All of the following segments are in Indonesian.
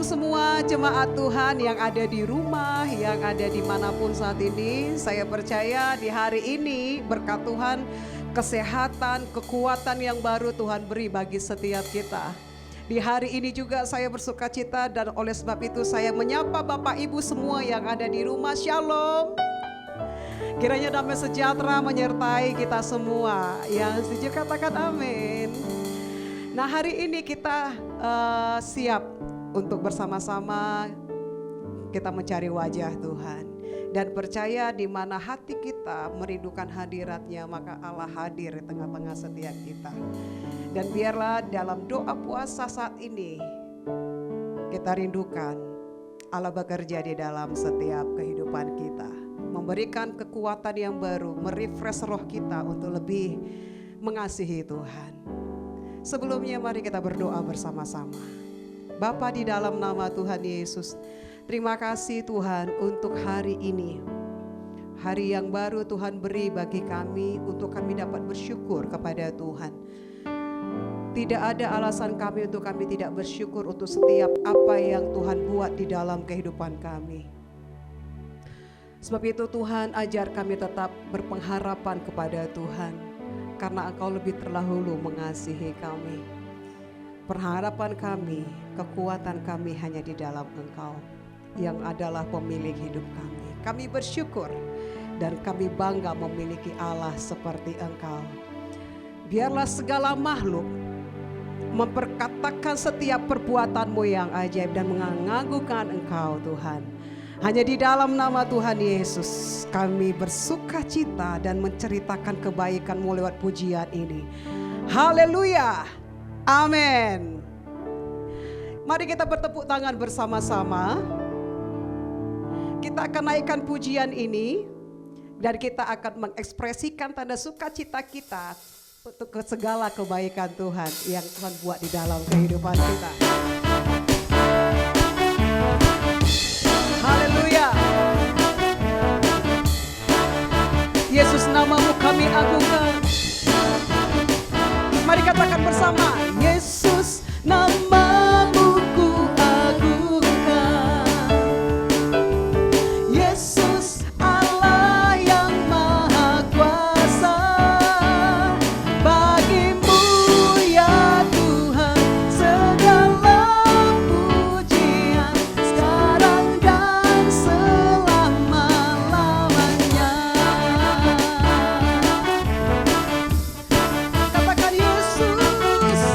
Shalom semua jemaat Tuhan yang ada di rumah, yang ada dimanapun saat ini. Saya percaya di hari ini berkat Tuhan, kesehatan, kekuatan yang baru Tuhan beri bagi setiap kita. Di hari ini juga saya bersuka cita dan oleh sebab itu saya menyapa Bapak Ibu semua yang ada di rumah. Shalom. Kiranya damai sejahtera menyertai kita semua. Yang setuju katakan amin. Nah, hari ini kita siap untuk bersama-sama kita mencari wajah Tuhan. Dan percaya di mana hati kita merindukan hadirat-Nya, maka Allah hadir di tengah-tengah setiap kita. Dan biarlah dalam doa puasa saat ini kita rindukan Allah bekerja di dalam setiap kehidupan kita. Memberikan kekuatan yang baru, merefresh roh kita untuk lebih mengasihi Tuhan. Sebelumnya mari kita berdoa bersama-sama. Bapa di dalam nama Tuhan Yesus, terima kasih Tuhan untuk hari ini. Hari yang baru Tuhan beri bagi kami untuk kami dapat bersyukur kepada Tuhan. Tidak ada alasan kami untuk kami tidak bersyukur untuk setiap apa yang Tuhan buat di dalam kehidupan kami. Sebab itu Tuhan ajar kami tetap berpengharapan kepada Tuhan. Karena Engkau lebih terlahulu mengasihi kami. Pengharapan kami, kekuatan kami hanya di dalam Engkau yang adalah pemilik hidup kami. Kami bersyukur dan kami bangga memiliki Allah seperti Engkau. Biarlah segala makhluk memperkatakan setiap perbuatan-Mu yang ajaib dan mengagungkan Engkau Tuhan. Hanya di dalam nama Tuhan Yesus kami bersuka cita dan menceritakan kebaikan-Mu lewat pujian ini. Haleluya. Amin. Mari kita bertepuk tangan bersama-sama. Kita akan naikkan pujian ini dan kita akan mengekspresikan tanda sukacita kita untuk segala kebaikan Tuhan yang Tuhan buat di dalam kehidupan kita. Haleluya. Yesus, nama-Mu kami agungkan. Mari katakan bersama, Yesus, nama-Mu ku agungkan. Yesus, Allah yang Maha Kuasa. Bagi-Mu ya Tuhan segala pujian sekarang dan selama-lamanya. Katakan Yesus.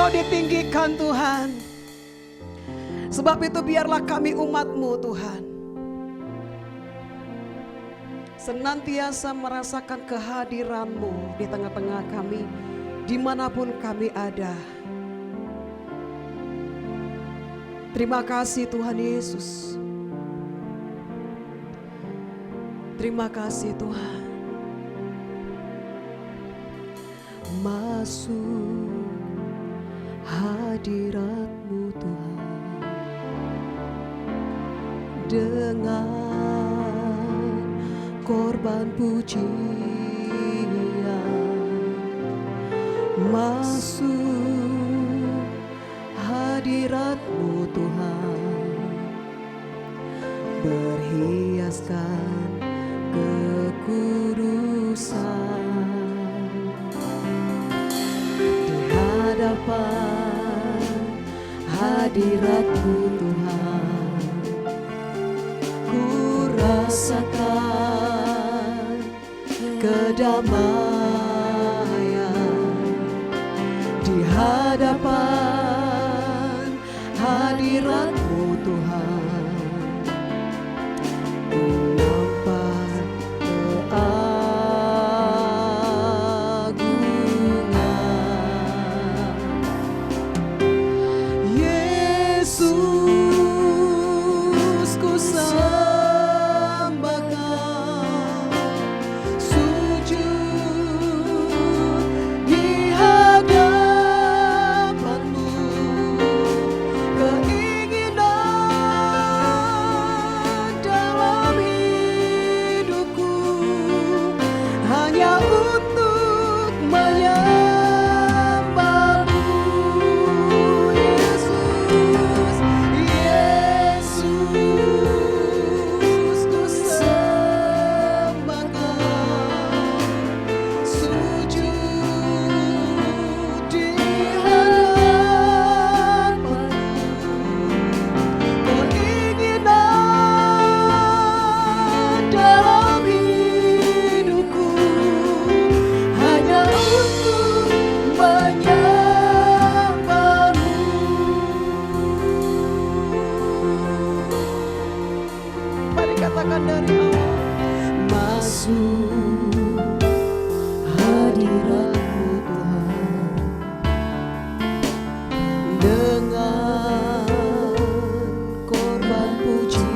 Engkau ditinggikan Tuhan. Sebab itu biarlah kami umat-Mu Tuhan senantiasa merasakan kehadiran-Mu di tengah-tengah kami, dimanapun kami ada. Terima kasih Tuhan Yesus. Terima kasih Tuhan. Masuk hadirat-Mu Tuhan dengan korban pujian. Masuk hadirat-Mu Tuhan, berhiaskan kekudusan. Di hadapan hadirat-Mu Tuhan, ku rasakan kedamaian. Di hadapan hadirat-Mu Tuhan, ku nampak keagungan. Yesus, ku sembah Kau, sujud di hadapan-Mu. Keinginan dalam hidupku hanya untuk menyembah-Mu. Yesus, Yesus, ku sembah Kau, sujud di hadapan-Mu. Keinginan dalam hidupku hanya untuk menyembah-Mu. Mari katakan dari awal. Masuk hadirat-Mu Tuhan dengan korban pujian.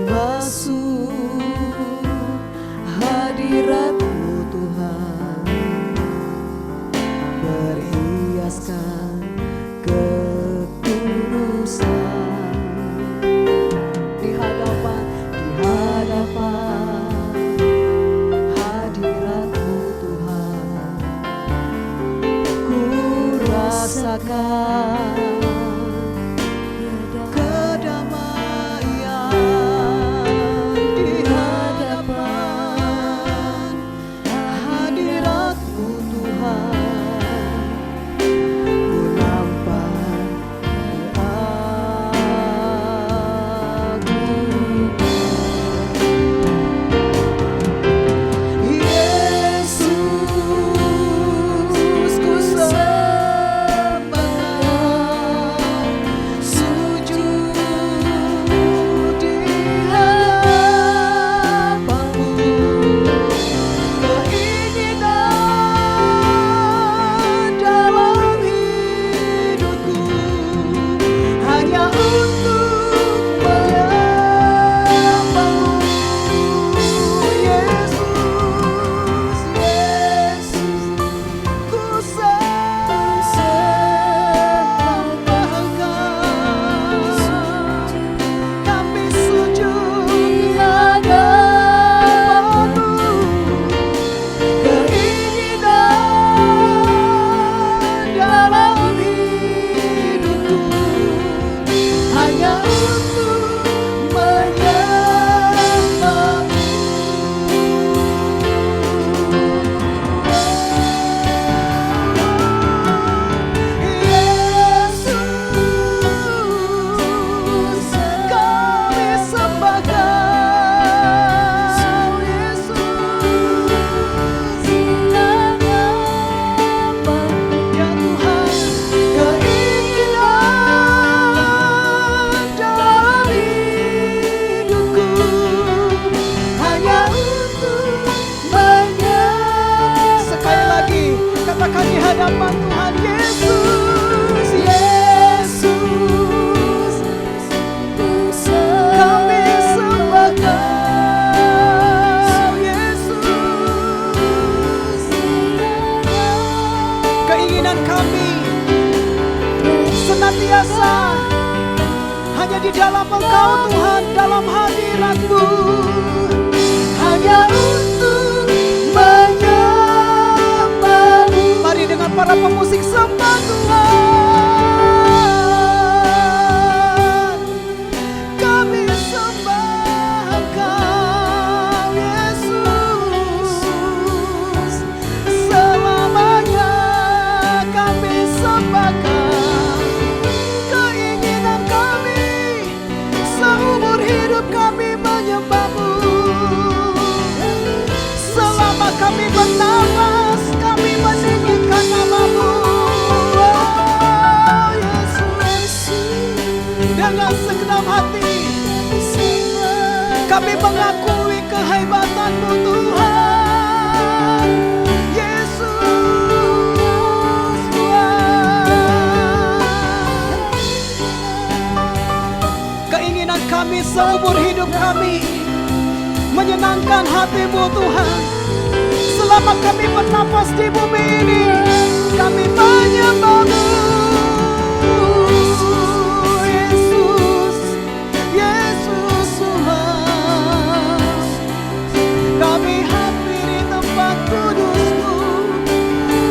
Masuk hadirat-Mu Tuhan, berhiaskan kekudusan. Di hadapan hadirat-Mu Tuhan, ku rasakan kedamaian. Di hadapan hadapan Tuhan Yesus, Yesus. Kami sembah Kau, Yesus. Keinginan kami senantiasa hanya di dalam Engkau Tuhan, dalam hadirat-Mu, hanya untuk menyembah-Mu. Mari dengan para pemusik sembah Tuhan. Kami sembah Kau, Yesus. Selamanya kami sembah Kau. Keinginan kami seumur hidup kami menyembah-Mu. Selama kami bernapas, kami meninggikan nama-Mu. Oh, Yesus. Dengan segenap hati kami mengakui kehebatan-Mu Tuhan. Yesus Tuhan. Keinginan kami seumur hidup kami menyenangkan hati-Mu Tuhan. Selama kami bernapas di bumi ini, kami menyembah-Mu. Yesus, Yesus Tuhan. Kami hadir di tempat kudus-Mu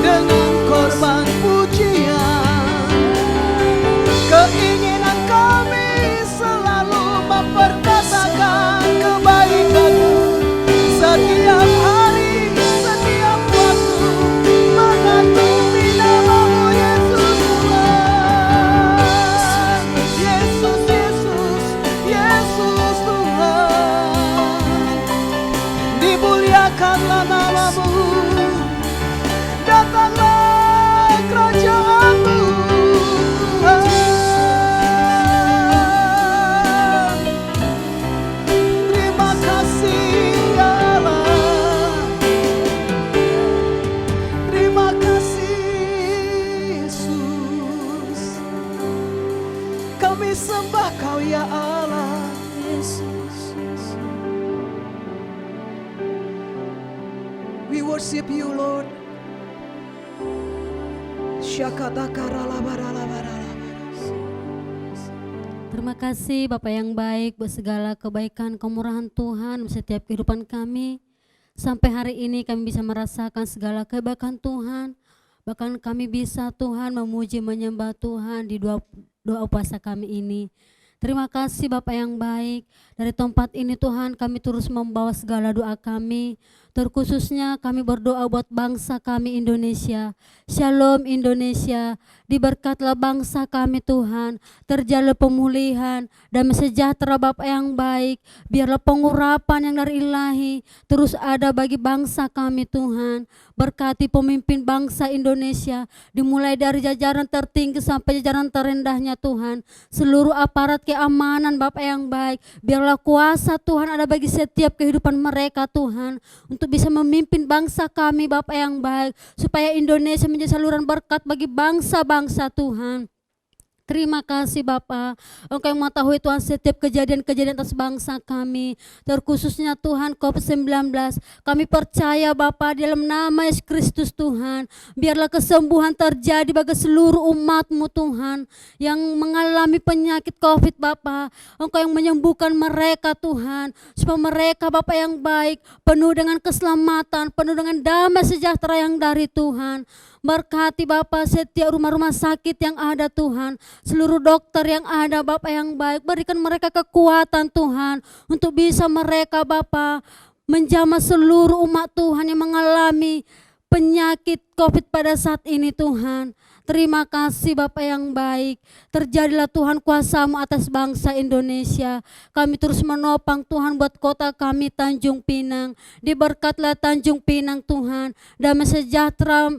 dengan korban pujian. Keinginan kami selalu memperkatakan kebaikan-Mu setiap hari, setiap waktu, mengagumi nama-Mu Yesus Tuhan. Yesus, Yesus, Yesus Tuhan. Dimuliakanlah nama-Mu, datanglah kerajaan-Mu Tuhan. Terima kasih Allah, terima kasih Yesus. Kami sembah Kau ya Allah, Yesus. We worship You Lord. Terima kasih Bapak yang baik buat segala kebaikan kemurahan Tuhan setiap kehidupan kami. Sampai hari ini kami bisa merasakan segala kebaikan Tuhan. Bahkan kami bisa Tuhan memuji menyembah Tuhan di doa puasa kami ini. Terima kasih Bapak yang baik. Dari tempat ini Tuhan kami terus membawa segala doa kami. Terkhususnya kami berdoa buat bangsa kami Indonesia. Shalom Indonesia. Diberkatlah bangsa kami Tuhan. Terjalin pemulihan, damai sejahtera Bapak yang baik. Biarlah pengurapan yang dari Ilahi terus ada bagi bangsa kami Tuhan. Berkati pemimpin bangsa Indonesia, dimulai dari jajaran tertinggi sampai jajaran terendahnya Tuhan. Seluruh aparat keamanan Bapak yang baik, biarlah kuasa Tuhan ada bagi setiap kehidupan mereka Tuhan. Untuk bisa memimpin bangsa kami Bapak yang baik, supaya Indonesia menjadi saluran berkat bagi bangsa-bangsa Tuhan. Terima kasih Bapa, Engkau yang mengetahui Tuhan setiap kejadian-kejadian atas bangsa kami, terkhususnya Tuhan COVID-19. Kami percaya Bapa dalam nama Yesus Kristus Tuhan, biarlah kesembuhan terjadi bagi seluruh umat-Mu Tuhan yang mengalami penyakit COVID Bapa. Engkau yang menyembuhkan mereka Tuhan, supaya mereka Bapa yang baik, penuh dengan keselamatan, penuh dengan damai sejahtera yang dari Tuhan. Berkati Bapa setiap rumah-rumah sakit yang ada Tuhan, seluruh dokter yang ada Bapa yang baik, berikan mereka kekuatan Tuhan untuk bisa mereka Bapa menjamah seluruh umat Tuhan yang mengalami penyakit COVID pada saat ini Tuhan. Terima kasih Bapa yang baik, terjadilah Tuhan kuasa-Mu atas bangsa Indonesia. Kami terus menopang Tuhan buat kota kami Tanjung Pinang, diberkatlah Tanjung Pinang Tuhan, damai sejahtera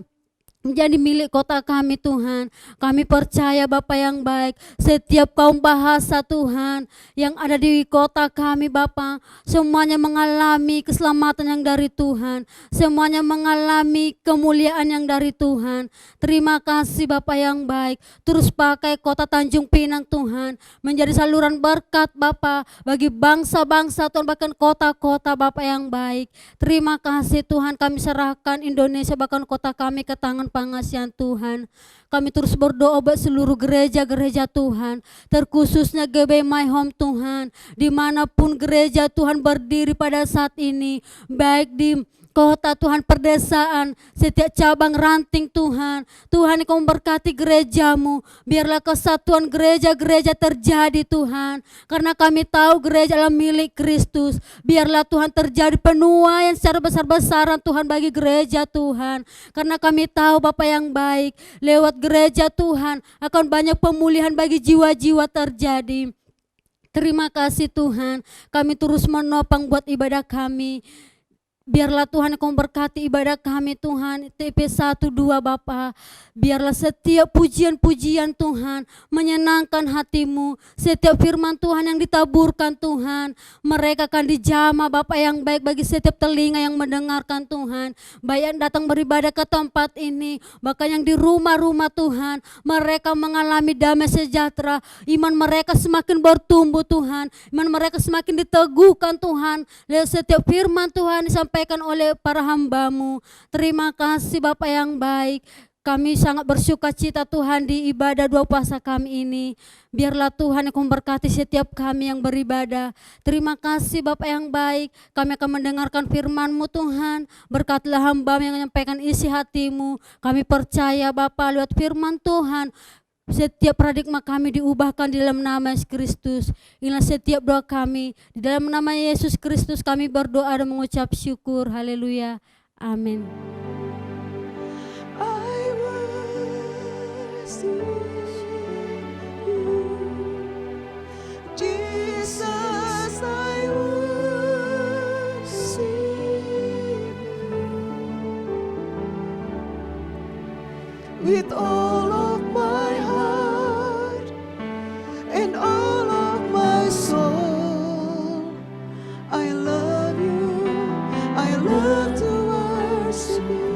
menjadi milik kota kami Tuhan. Kami percaya Bapa yang baik, setiap kaum bahasa Tuhan yang ada di kota kami Bapa, semuanya mengalami keselamatan yang dari Tuhan, semuanya mengalami kemuliaan yang dari Tuhan. Terima kasih Bapa yang baik, terus pakai kota Tanjung Pinang Tuhan, menjadi saluran berkat Bapa bagi bangsa-bangsa Tuhan, bahkan kota-kota Bapa yang baik. Terima kasih Tuhan, kami serahkan Indonesia bahkan kota kami ke tangan pengasihan Tuhan. Kami terus berdoa buat seluruh gereja-gereja Tuhan, terkhususnya GB My Home Tuhan, dimanapun gereja Tuhan berdiri pada saat ini, baik di kota Tuhan, perdesaan, setiap cabang ranting Tuhan. Tuhan Engkau memberkati gerejamu, biarlah kesatuan gereja-gereja terjadi Tuhan. Karena kami tahu gereja adalah milik Kristus, biarlah Tuhan terjadi penuaian secara besar-besaran Tuhan bagi gereja Tuhan. Karena kami tahu Bapa yang baik, lewat gereja Tuhan akan banyak pemulihan bagi jiwa-jiwa terjadi. Terima kasih Tuhan, kami terus menopang buat ibadah kami. Biarlah Tuhan Engkau memberkati ibadah kami Tuhan, TP 1-2 Bapa. Biarlah setiap pujian-pujian Tuhan menyenangkan hatimu. Setiap firman Tuhan yang ditaburkan Tuhan, mereka akan dijamah Bapa yang baik bagi setiap telinga yang mendengarkan Tuhan. Baik yang datang beribadah ke tempat ini, bahkan yang di rumah-rumah Tuhan, mereka mengalami damai sejahtera. Iman mereka semakin bertumbuh Tuhan, iman mereka semakin diteguhkan Tuhan. Lewat setiap firman Tuhan disampaikan oleh para hamba-Mu. Terima kasih Bapa yang baik. Kami sangat bersuka cita Tuhan di ibadah 2 puasa kami ini. Biarlah Tuhan Engkau memberkati setiap kami yang beribadah. Terima kasih Bapa yang baik. Kami akan mendengarkan firman-Mu Tuhan. Berkatilah hamba-Mu yang menyampaikan isi hati-Mu. Kami percaya Bapa lewat firman Tuhan, setiap paradigma kami diubahkan di dalam nama Yesus Kristus. Inilah setiap doa kami. Di dalam nama Yesus Kristus kami berdoa dan mengucap syukur. Haleluya. Amin. I worship you, Jesus, I worship you with all of my heart and all of my soul. I love you, I love to worship you.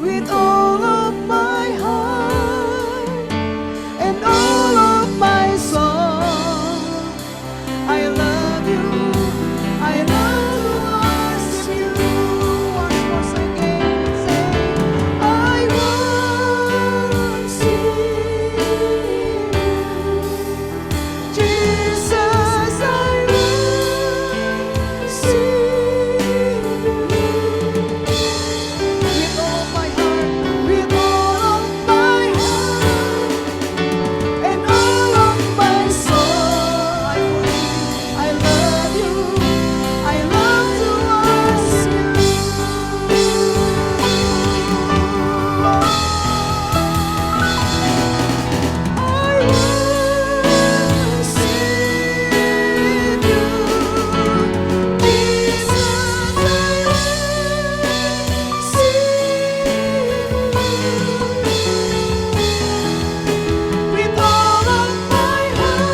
With all of my heart and all of my soul, I love you, I love to worship you. Once more again, say, I worship you, Jesus, I worship you. With all my heart, with all of my heart and all of my soul, I love you, I love to worship you. I worship you, Jesus, I with all of my heart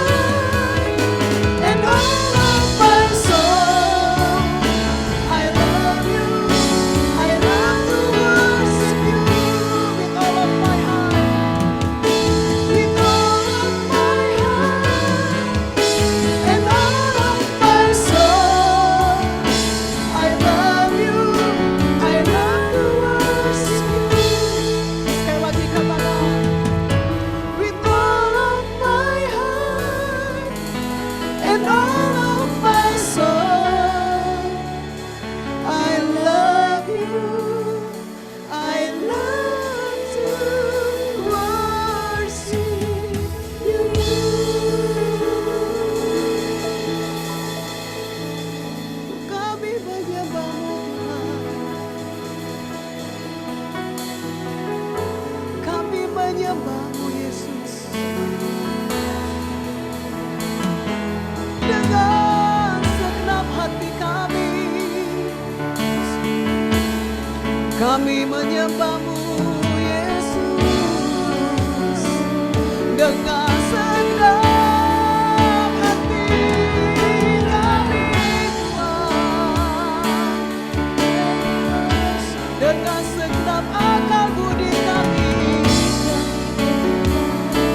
and all of my soul, I love you, I love to worship you. With all of my heart, with all of my heart and all of my soul, I love you, I love to worship you. Sekali lagi katakan, with all of my heart and all of my soul, I love you, I love to worship you. Kami menyembah-Mu Tuhan, Kami menyembah-Mu Yesus dengan segenap hati kami Tuhan, dengan segenap akal budi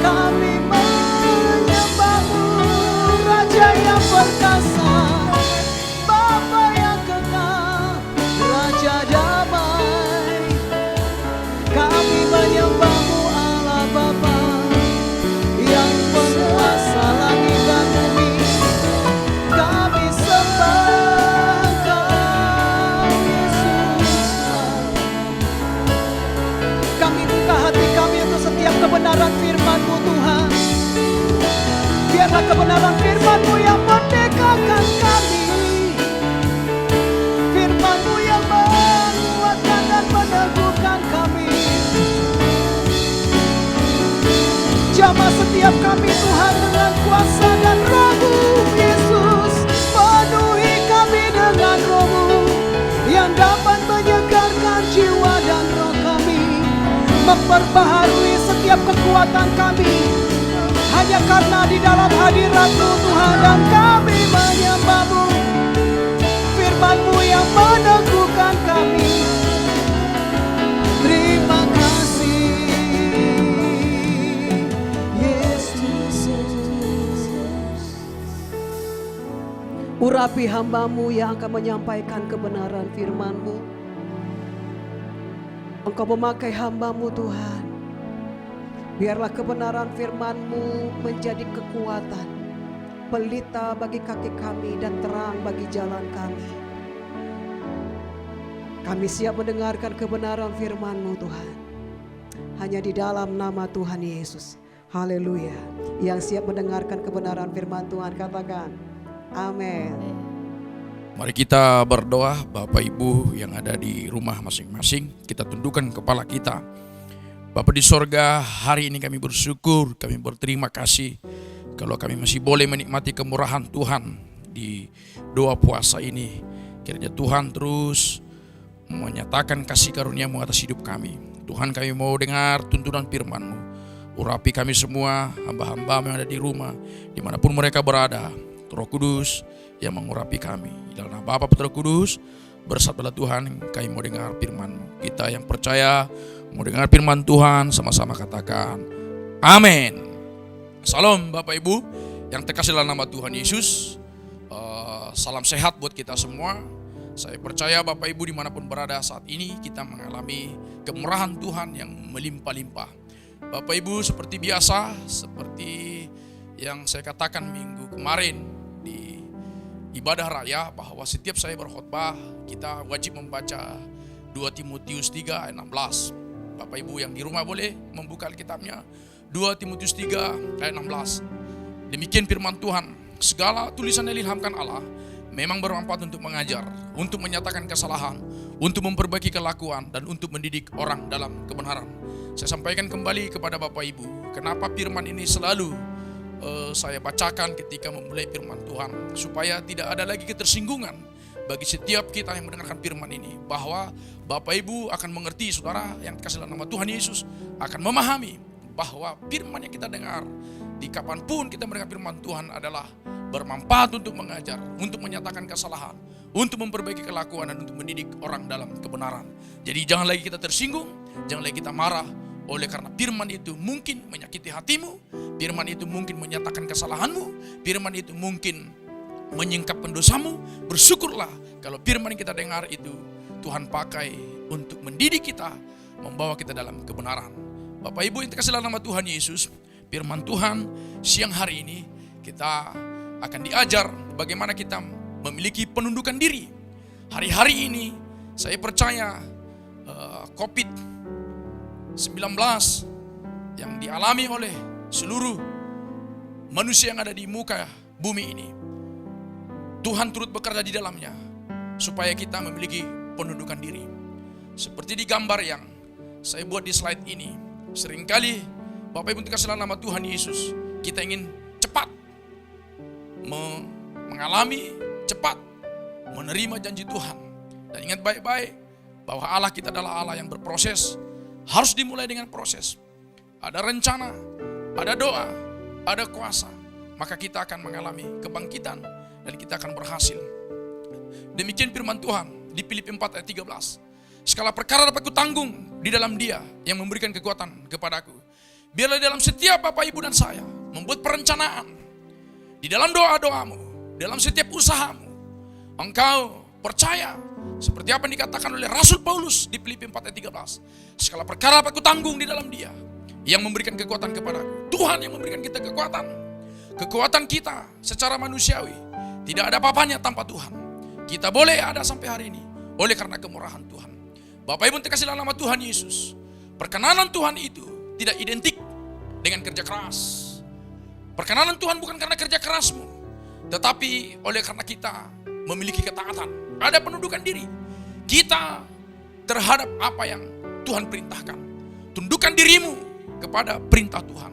kami menyembah-Mu Raja yang perkasa, Bapa yang kekal, Raja damai. Kami menyembah-Mu Allah Bapa yang penguasa langit dan bumi. Kami sembah Engkau Yesus. Kami buka hati kami untuk setiap kebenaran firman-Mu Tuhan. Biarlah kebenaran firman-Mu yang merdekakan kami, firman-Mu yang menguatkan dan meneguhkan kami. Jamah setiap kami Tuhan dengan kuasa dan Roh-Mu Yesus. Penuhi kami dengan Roh-Mu yang dapat menyegarkan jiwa dan roh kami, memperbaharui setiap kekuatan kami, hanya karena di dalam hadirat-Mu Tuhan. Dan kami menyembah-Mu, firman-Mu yang meneguhkan kami. Terima kasih Yesus. Urapi hamba-Mu yang akan menyampaikan kebenaran firman-Mu. Engkau memakai hamba-Mu Tuhan. Biarlah kebenaran firman-Mu menjadi kekuatan, pelita bagi kaki kami dan terang bagi jalan kami. Kami siap mendengarkan kebenaran firman-Mu Tuhan. Hanya di dalam nama Tuhan Yesus. Haleluya. Yang siap mendengarkan kebenaran firman Tuhan katakan amin. Mari kita berdoa. Bapak Ibu yang ada di rumah masing-masing, kita tundukkan kepala kita. Bapa di sorga, hari ini kami bersyukur, kami berterima kasih kalau kami masih boleh menikmati kemurahan Tuhan di doa puasa ini. Kiranya Tuhan terus menyatakan kasih karunia-Mu atas hidup kami. Tuhan, kami mau dengar tuntunan firman-Mu. Urapi kami semua, hamba-hamba yang ada di rumah, dimanapun mereka berada. Roh Kudus yang mengurapi kami. Dalam nama Bapa, Putra, Kudus, bersabdalah Tuhan, kami mau dengar firman-Mu. Kita yang percaya mau dengar firman Tuhan, sama-sama katakan amin. Salam Bapak Ibu yang terkasih dalam nama Tuhan Yesus. Salam sehat buat kita semua. Saya percaya Bapak Ibu dimanapun berada saat ini, kita mengalami kemurahan Tuhan yang melimpah-limpah. Bapak Ibu, seperti biasa, seperti yang saya katakan minggu kemarin di ibadah raya, bahwa setiap saya berkhotbah kita wajib membaca 2 Timotius 3 ayat 16. Bapak Ibu yang di rumah boleh membuka Alkitabnya, 2 Timotius 3 ayat 16. Demikian firman Tuhan, segala tulisan yang diilhamkan Allah memang bermanfaat untuk mengajar, untuk menyatakan kesalahan, untuk memperbaiki kelakuan, dan untuk mendidik orang dalam kebenaran. Saya sampaikan kembali kepada Bapak Ibu, kenapa firman ini selalu saya bacakan ketika memulai firman Tuhan, supaya tidak ada lagi ketersinggungan bagi setiap kita yang mendengarkan firman ini, bahwa Bapak Ibu akan mengerti, saudara yang dikasih dalam nama Tuhan Yesus akan memahami bahwa firman yang kita dengar di kapanpun kita mendengar firman Tuhan adalah bermanfaat untuk mengajar, untuk menyatakan kesalahan, untuk memperbaiki kelakuan, dan untuk mendidik orang dalam kebenaran. Jadi jangan lagi kita tersinggung, jangan lagi kita marah, oleh karena firman itu mungkin menyakiti hatimu, firman itu mungkin menyatakan kesalahanmu, firman itu mungkin menyingkap pendosamu. Bersyukurlah kalau firman yang kita dengar itu Tuhan pakai untuk mendidik kita, membawa kita dalam kebenaran. Bapak Ibu yang terkasih dalam nama Tuhan Yesus, firman Tuhan siang hari ini kita akan diajar bagaimana kita memiliki penundukan diri. Hari-hari ini saya percaya COVID-19 yang dialami oleh seluruh manusia yang ada di muka bumi ini, Tuhan turut bekerja di dalamnya supaya kita memiliki penundukan diri. Seperti di gambar yang saya buat di slide ini, seringkali Bapak Ibu dikasih nama Tuhan Yesus, kita ingin cepat mengalami, cepat menerima janji Tuhan. Dan ingat baik-baik, bahwa Allah kita adalah Allah yang berproses. Harus dimulai dengan proses. Ada rencana, ada doa, ada kuasa, maka kita akan mengalami kebangkitan dan kita akan berhasil. Demikian firman Tuhan di Filipi 4 ayat 13. Segala perkara dapat kutanggung di dalam Dia yang memberikan kekuatan kepadaku. Biarlah dalam setiap Bapak Ibu dan saya membuat perencanaan di dalam doa-doamu, dalam setiap usahamu, engkau percaya seperti apa yang dikatakan oleh Rasul Paulus di Filipi 4 ayat 13. Segala perkara dapat kutanggung di dalam Dia yang memberikan kekuatan kepadaku. Tuhan yang memberikan kita kekuatan. Kekuatan kita secara manusiawi tidak ada apa-apanya tanpa Tuhan. Kita boleh ada sampai hari ini oleh karena kemurahan Tuhan. Bapak Ibu terkasih dalam nama Tuhan Yesus, perkenanan Tuhan itu tidak identik dengan kerja keras. Perkenanan Tuhan bukan karena kerja kerasmu, tetapi oleh karena kita memiliki ketaatan. Ada penundukan diri kita terhadap apa yang Tuhan perintahkan. Tundukkan dirimu kepada perintah Tuhan.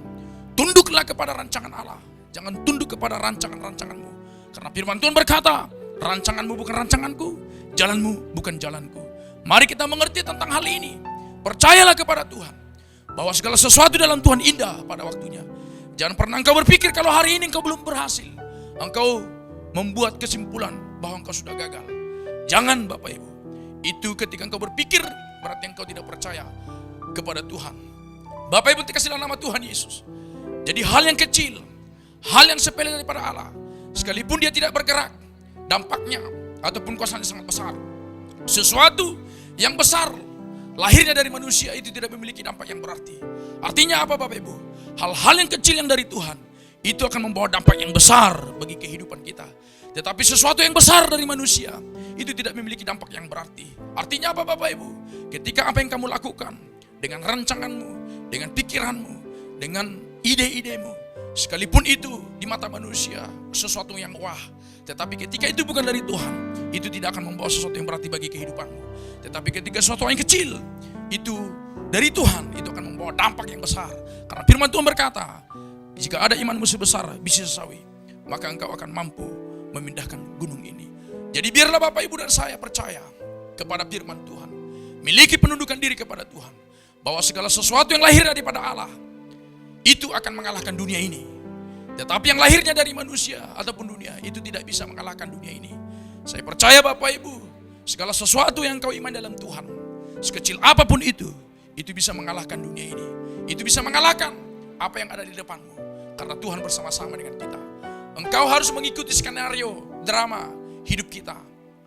Tunduklah kepada rancangan Allah. Jangan tunduk kepada rancangan-rancanganmu. Karena firman Tuhan berkata, rancanganmu bukan rancanganku, jalanmu bukan jalanku. Mari kita mengerti tentang hal ini. Percayalah kepada Tuhan bahwa segala sesuatu dalam Tuhan indah pada waktunya. Jangan pernah engkau berpikir kalau hari ini engkau belum berhasil, engkau membuat kesimpulan bahwa engkau sudah gagal. Jangan Bapak Ibu. Itu ketika engkau berpikir berarti engkau tidak percaya kepada Tuhan. Bapak Ibu dikasih dalam nama Tuhan Yesus. Jadi hal yang kecil, hal yang sepele daripada Allah, sekalipun dia tidak bergerak, dampaknya ataupun kuasanya sangat besar. Sesuatu yang besar lahirnya dari manusia itu tidak memiliki dampak yang berarti. Artinya apa Bapak Ibu? Hal-hal yang kecil yang dari Tuhan itu akan membawa dampak yang besar bagi kehidupan kita. Tetapi sesuatu yang besar dari manusia itu tidak memiliki dampak yang berarti. Artinya apa Bapak Ibu? Ketika apa yang kamu lakukan dengan rancanganmu, dengan pikiranmu, dengan ide-idemu, sekalipun itu di mata manusia sesuatu yang wah, tetapi ketika itu bukan dari Tuhan, itu tidak akan membawa sesuatu yang berarti bagi kehidupanmu. Tetapi ketika sesuatu yang kecil itu dari Tuhan, itu akan membawa dampak yang besar. Karena firman Tuhan berkata, jika ada imanmu sebesar biji sawi, maka engkau akan mampu memindahkan gunung ini. Jadi biarlah Bapak Ibu dan saya percaya kepada firman Tuhan, miliki penundukan diri kepada Tuhan, bahwa segala sesuatu yang lahir daripada Allah itu akan mengalahkan dunia ini. Tetapi yang lahirnya dari manusia ataupun dunia itu tidak bisa mengalahkan dunia ini. Saya percaya Bapak Ibu, segala sesuatu yang kau iman dalam Tuhan, sekecil apapun itu bisa mengalahkan dunia ini. Itu bisa mengalahkan apa yang ada di depanmu. Karena Tuhan bersama-sama dengan kita. Engkau harus mengikuti skenario drama hidup kita.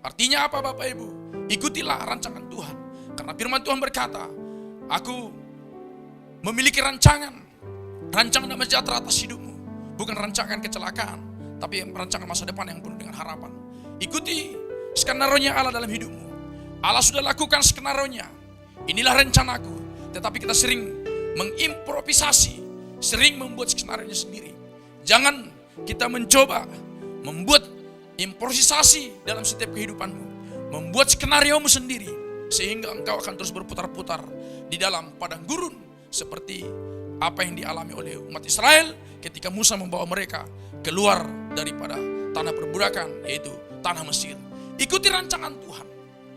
Artinya apa Bapak Ibu? Ikutilah rancangan Tuhan. Karena firman Tuhan berkata, aku memiliki rancangan damai sejahtera atas hidupmu. Bukan rancangan kecelakaan, tapi rancangan masa depan yang penuh dengan harapan. Ikuti skenario-nya Allah dalam hidupmu. Allah sudah lakukan skenario-nya. Inilah rencanaku. Tetapi kita sering mengimprovisasi, sering membuat skenario-nya sendiri. Jangan kita mencoba membuat improvisasi dalam setiap kehidupanmu. Membuat skenario-mu sendiri, sehingga engkau akan terus berputar-putar di dalam padang gurun seperti apa yang dialami oleh umat Israel ketika Musa membawa mereka keluar daripada tanah perbudakan, yaitu tanah Mesir. Ikuti rancangan Tuhan,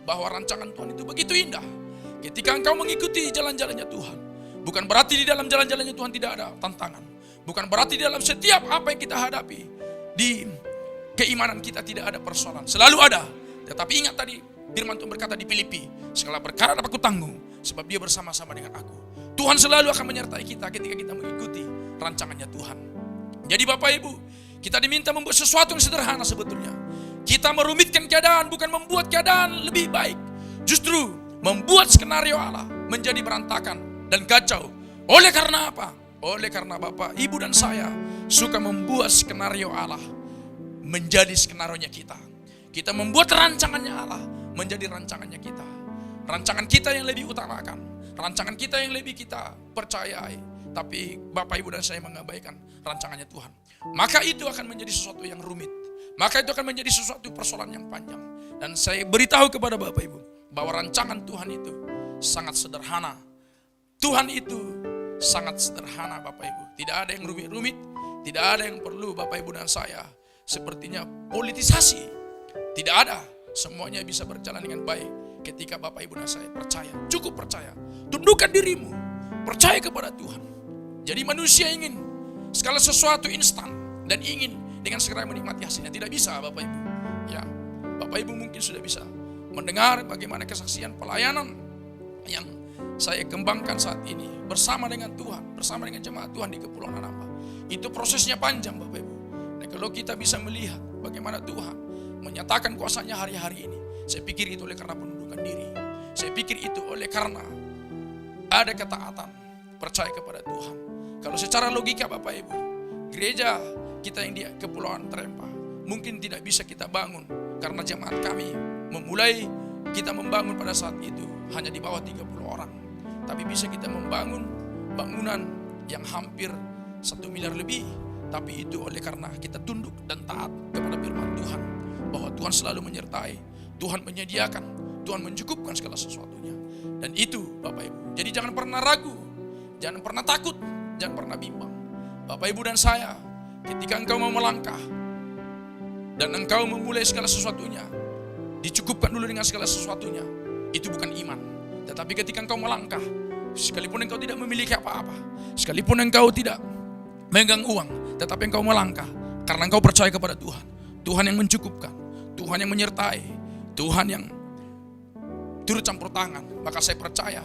bahwa rancangan Tuhan itu begitu indah. Ketika engkau mengikuti jalan-jalannya Tuhan, bukan berarti di dalam jalan-jalannya Tuhan tidak ada tantangan. Bukan berarti di dalam setiap apa yang kita hadapi, di keimanan kita tidak ada persoalan. Selalu ada. Tetapi ingat tadi, firman Tuhan berkata di Filipi, segala perkara dapat kutanggung, sebab dia bersama-sama dengan aku. Tuhan selalu akan menyertai kita ketika kita mengikuti rancangannya Tuhan. Jadi Bapak Ibu, kita diminta membuat sesuatu yang sederhana sebetulnya. Kita merumitkan keadaan, bukan membuat keadaan lebih baik. Justru membuat skenario Allah menjadi berantakan dan kacau. Oleh karena apa? Oleh karena Bapak, Ibu dan saya suka membuat skenario Allah menjadi skenario-nya kita. Kita membuat rancangannya Allah menjadi rancangannya kita. Rancangan kita yang lebih utamakan, rancangan kita yang lebih kita percayai. Tapi Bapak Ibu dan saya mengabaikan rancangannya Tuhan. Maka itu akan menjadi sesuatu yang rumit. Maka itu akan menjadi sesuatu persoalan yang panjang. Dan saya beritahu kepada Bapak Ibu bahwa rancangan Tuhan itu sangat sederhana. Tuhan itu sangat sederhana Bapak Ibu. Tidak ada yang rumit-rumit. Tidak ada yang perlu Bapak Ibu dan saya sepertinya politisasi. Tidak ada. semuanya bisa berjalan dengan baik ketika Bapak Ibu dan saya percaya. Cukup percaya. Tundukkan dirimu. Percaya kepada Tuhan. Jadi manusia ingin segala sesuatu instan dan ingin dengan segera menikmati hasilnya. Tidak bisa Bapak Ibu. Ya, Bapak Ibu mungkin sudah bisa mendengar bagaimana kesaksian pelayanan yang saya kembangkan saat ini bersama dengan Tuhan, bersama dengan jemaat Tuhan di Kepulauan Anambas. Itu prosesnya panjang Bapak Ibu. Dan kalau kita bisa melihat bagaimana Tuhan menyatakan kuasanya hari-hari ini, saya pikir itu oleh karena penundukan diri. Saya pikir itu oleh karena ada ketaatan, percaya kepada Tuhan. Kalau secara logika Bapak Ibu, gereja kita yang di Kepulauan Trempa mungkin tidak bisa kita bangun karena jemaat kami memulai kita membangun pada saat itu hanya di bawah 30 orang. Tapi bisa kita membangun bangunan yang hampir 1 miliar lebih. Tapi itu oleh karena kita tunduk dan taat kepada firman Tuhan, bahwa Tuhan selalu menyertai, Tuhan menyediakan, Tuhan mencukupkan segala sesuatunya. Dan itu Bapak Ibu. Jadi jangan pernah ragu, jangan pernah takut, jangan pernah bimbang. Bapak Ibu dan saya, ketika engkau mau melangkah dan engkau memulai segala sesuatunya, dicukupkan dulu dengan segala sesuatunya, itu bukan iman. Tetapi ketika engkau melangkah, sekalipun engkau tidak memiliki apa-apa, sekalipun engkau tidak megang uang, tetapi engkau melangkah karena engkau percaya kepada Tuhan. Tuhan yang mencukupkan, Tuhan yang menyertai, Tuhan yang turut campur tangan. Maka saya percaya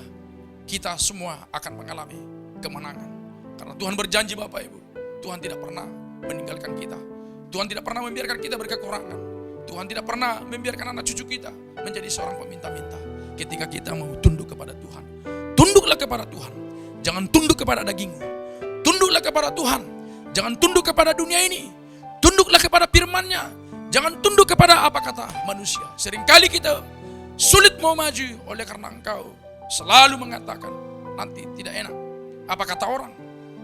kita semua akan mengalami kemenangan. Karena Tuhan berjanji Bapak Ibu, Tuhan tidak pernah meninggalkan kita. Tuhan tidak pernah membiarkan kita berkekurangan. Tuhan tidak pernah membiarkan anak cucu kita menjadi seorang peminta-minta. Ketika kita mau tunduk kepada Tuhan, tunduklah kepada Tuhan. Jangan tunduk kepada dagingmu. Tunduklah kepada Tuhan. Jangan tunduk kepada dunia ini. Tunduklah kepada firman-Nya. Jangan tunduk kepada apa kata manusia. Seringkali kita sulit mau maju oleh karena engkau selalu mengatakan nanti tidak enak. Apa kata orang?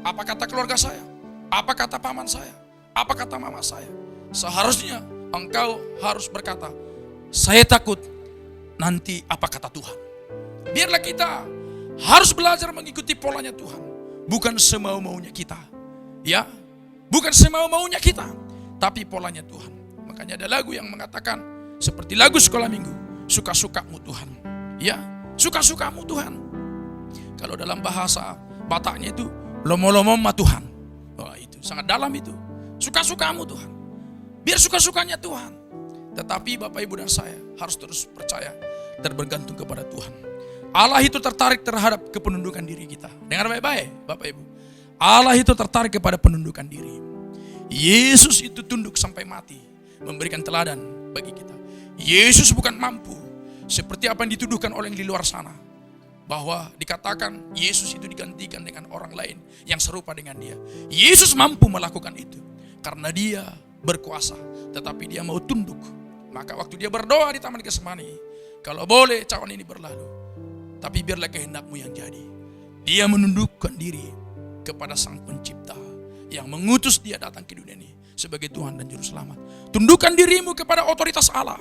Apa kata keluarga saya? Apa kata paman saya? Apa kata mama saya? Seharusnya engkau harus berkata, saya takut nanti apa kata Tuhan. Biarlah kita harus belajar mengikuti polanya Tuhan. Bukan semau-maunya kita. Ya, bukan semau-maunya kita, tapi polanya Tuhan. Makanya ada lagu yang mengatakan seperti lagu sekolah minggu, suka-sukamu Tuhan. Ya, suka-sukamu Tuhan. Kalau dalam bahasa Bataknya itu lomo-lomom ma Tuhan. Wah, itu sangat dalam itu. Suka-sukamu Tuhan. Biar suka-sukanya Tuhan. Tetapi Bapak Ibu dan saya harus terus percaya dan bergantung kepada Tuhan. Allah itu tertarik terhadap kepenundukan diri kita. Dengar baik-baik Bapak Ibu. Allah itu tertarik kepada penundukan diri. Yesus itu tunduk sampai mati, memberikan teladan bagi kita. Yesus bukan mampu seperti apa yang dituduhkan oleh yang di luar sana, bahwa dikatakan Yesus itu digantikan dengan orang lain yang serupa dengan dia. Yesus mampu melakukan itu karena dia berkuasa, tetapi dia mau tunduk. Maka waktu dia berdoa di Taman Getsemani, kalau boleh cawan ini berlalu, tapi biarlah kehendakmu yang jadi. Dia menundukkan diri kepada Sang Pencipta yang mengutus dia datang ke dunia ini sebagai Tuhan dan Juru Selamat. Tundukkan dirimu kepada otoritas Allah.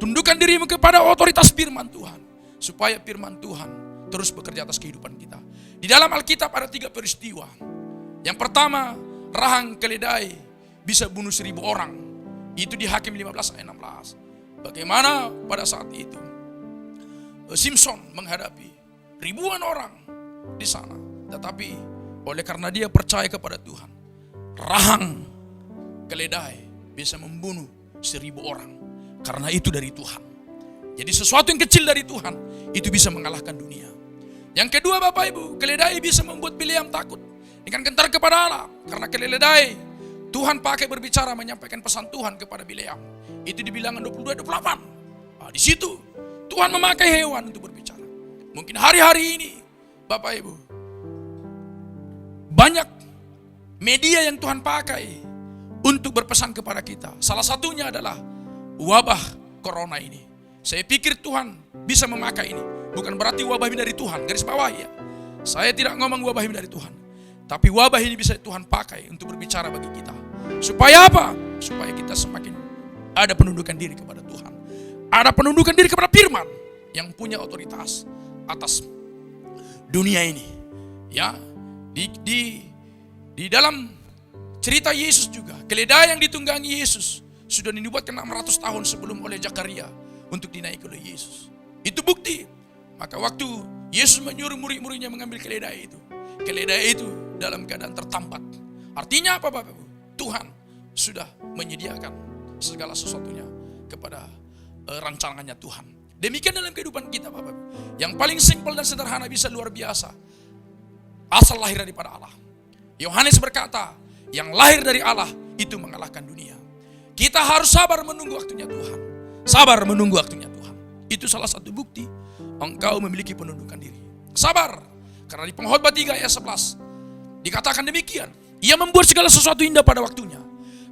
Tundukkan dirimu kepada otoritas firman Tuhan, supaya firman Tuhan terus bekerja atas kehidupan kita. Di dalam Alkitab ada 3 peristiwa. Yang pertama, rahang keledai bisa bunuh 1000 orang. Itu di Hakim 15 ayat 16. Bagaimana pada saat itu Simpson menghadapi ribuan orang di sana. Tetapi oleh karena dia percaya kepada Tuhan, rahang keledai bisa membunuh 1000 orang. Karena itu dari Tuhan. Jadi sesuatu yang kecil dari Tuhan itu bisa mengalahkan dunia. Yang kedua Bapak Ibu, keledai bisa membuat Bileam takut dengan gentar kepada Allah. Karena keledai Tuhan pakai berbicara menyampaikan pesan Tuhan kepada Bileam. Itu di Bilangan 22-28. Nah, di situ Tuhan memakai hewan untuk berbicara. Mungkin hari-hari ini Bapak Ibu, banyak media yang Tuhan pakai untuk berpesan kepada kita. Salah satunya adalah wabah corona ini. Saya pikir Tuhan bisa memakai ini. Bukan berarti wabah ini dari Tuhan, garis bawah ya. Saya tidak ngomong wabah ini dari Tuhan. Tapi wabah ini bisa Tuhan pakai untuk berbicara bagi kita. Supaya apa? Supaya kita semakin ada penundukan diri kepada Tuhan. Ada penundukan diri kepada firman yang punya otoritas atas dunia ini. Ya, di dalam cerita Yesus juga, keledai yang ditunggangi Yesus sudah dinubuatkan 600 tahun sebelum oleh Zakaria. untuk dinaiki oleh Yesus. Itu bukti. Maka waktu Yesus menyuruh murid-muridnya mengambil keledai itu dalam keadaan tertambat. Artinya apa Bapak Ibu? Tuhan sudah menyediakan segala sesuatunya kepada rancangannya Tuhan. Demikian dalam kehidupan kita Bapak Ibu. Yang paling simpel dan sederhana bisa luar biasa. Asal lahir daripada Allah. Yohanes berkata, yang lahir dari Allah itu mengalahkan dunia. Kita harus sabar menunggu waktunya Tuhan. Sabar menunggu waktunya Tuhan. Itu salah satu bukti engkau memiliki penundukan diri. Sabar. Karena di Pengkhotbah 3 ayat 11 dikatakan demikian. Ia membuat segala sesuatu indah pada waktunya.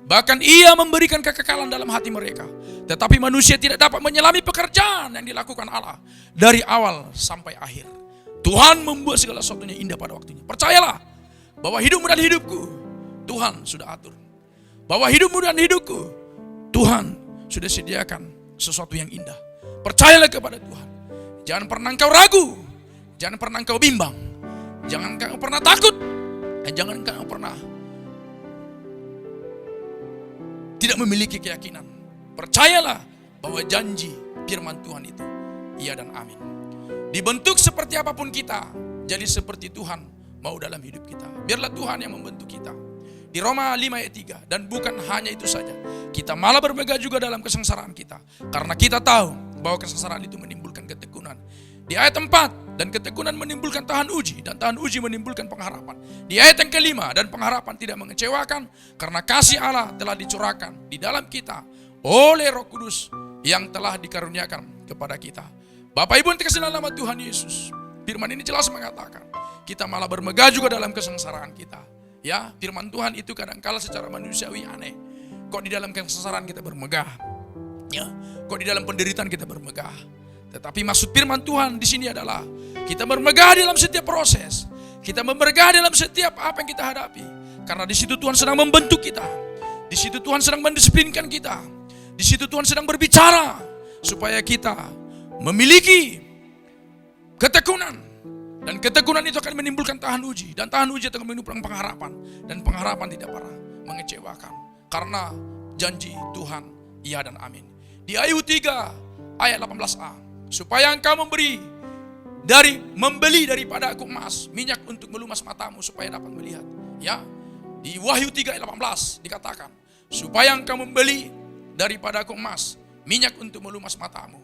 Bahkan ia memberikan kekekalan dalam hati mereka. Tetapi manusia tidak dapat menyelami pekerjaan yang dilakukan Allah dari awal sampai akhir. Tuhan membuat segala sesuatunya indah pada waktunya. Percayalah bahwa hidupmu dan hidupku Tuhan sudah atur. Bahwa hidupmu dan hidupku Tuhan sudah sediakan sesuatu yang indah. Percayalah kepada Tuhan. Jangan pernah engkau ragu. Jangan pernah engkau bimbang. Jangan engkau pernah takut. Dan jangan engkau pernah tidak memiliki keyakinan. Percayalah bahwa janji firman Tuhan itu iya dan amin. Dibentuk seperti apapun kita, jadi seperti Tuhan mau dalam hidup kita. Biarlah Tuhan yang membentuk kita. Di Roma 5 ayat 3, dan bukan hanya itu saja, kita malah bermegah juga dalam kesengsaraan kita. Karena kita tahu bahwa kesengsaraan itu menimbulkan ketekunan. Di ayat 4, dan ketekunan menimbulkan tahan uji, dan tahan uji menimbulkan pengharapan. Di ayat yang kelima, dan pengharapan tidak mengecewakan, karena kasih Allah telah dicurahkan di dalam kita oleh Roh Kudus yang telah dikaruniakan kepada kita. Bapak Ibu yang dikasihi dalam nama Tuhan Yesus, firman ini jelas mengatakan, kita malah bermegah juga dalam kesengsaraan kita. Ya, firman Tuhan itu kadang-kala secara manusiawi aneh. Kok di dalam kesengsaraan kita bermegah? Ya, kok di dalam penderitaan kita bermegah? Tetapi maksud firman Tuhan di sini adalah kita bermegah dalam setiap proses. Kita bermegah dalam setiap apa yang kita hadapi. Karena di situ Tuhan sedang membentuk kita. Di situ Tuhan sedang mendisiplinkan kita. Di situ Tuhan sedang berbicara supaya kita memiliki ketekunan. Dan ketekunan itu akan menimbulkan tahan uji. Dan tahan uji akan menimbulkan pengharapan. Dan pengharapan tidak pernah mengecewakan. Karena janji Tuhan iya dan amin. Di Ayub 3 ayat 18a. Supaya engkau membeli daripada aku emas, minyak untuk melumas matamu supaya dapat melihat. Ya, di Wahyu 3 ayat 18 dikatakan, supaya engkau membeli daripada aku emas, minyak untuk melumas matamu,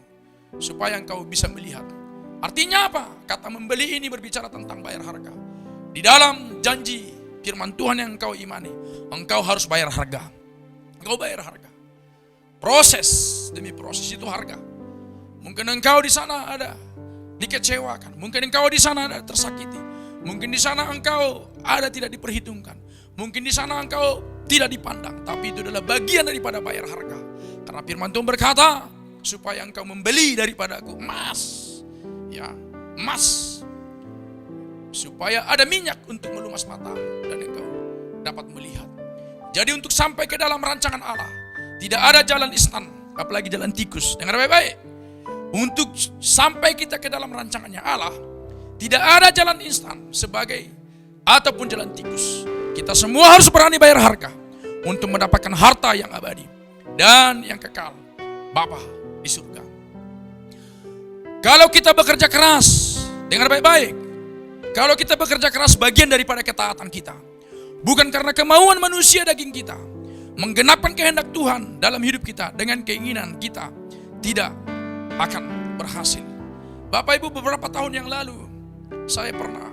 supaya engkau bisa melihat. Artinya apa? Kata membeli ini berbicara tentang bayar harga. Di dalam janji firman Tuhan yang engkau imani, engkau harus bayar harga. Engkau bayar harga. Proses demi proses itu harga. Mungkin engkau di sana ada dikecewakan. Mungkin engkau di sana ada tersakiti. Mungkin di sana engkau ada tidak diperhitungkan. Mungkin di sana engkau tidak dipandang. Tapi itu adalah bagian daripada bayar harga. Karena firman Tuhan berkata, supaya engkau membeli daripada aku emas. Ya, emas. Supaya ada minyak untuk melumas matamu dan engkau dapat melihat. Jadi untuk sampai ke dalam rancangan Allah, tidak ada jalan instan, apalagi jalan tikus. Dengar baik-baik. Untuk sampai kita ke dalam rancangannya Allah, tidak ada jalan instan sebagai ataupun jalan tikus. Kita semua harus berani bayar harga untuk mendapatkan harta yang abadi dan yang kekal, Bapa di surga. Kalau kita bekerja keras, dengar baik-baik. Kalau kita bekerja keras bagian daripada ketaatan kita. Bukan karena kemauan manusia daging kita. Menggenapkan kehendak Tuhan dalam hidup kita dengan keinginan kita tidak akan berhasil. Bapak Ibu, beberapa tahun yang lalu saya pernah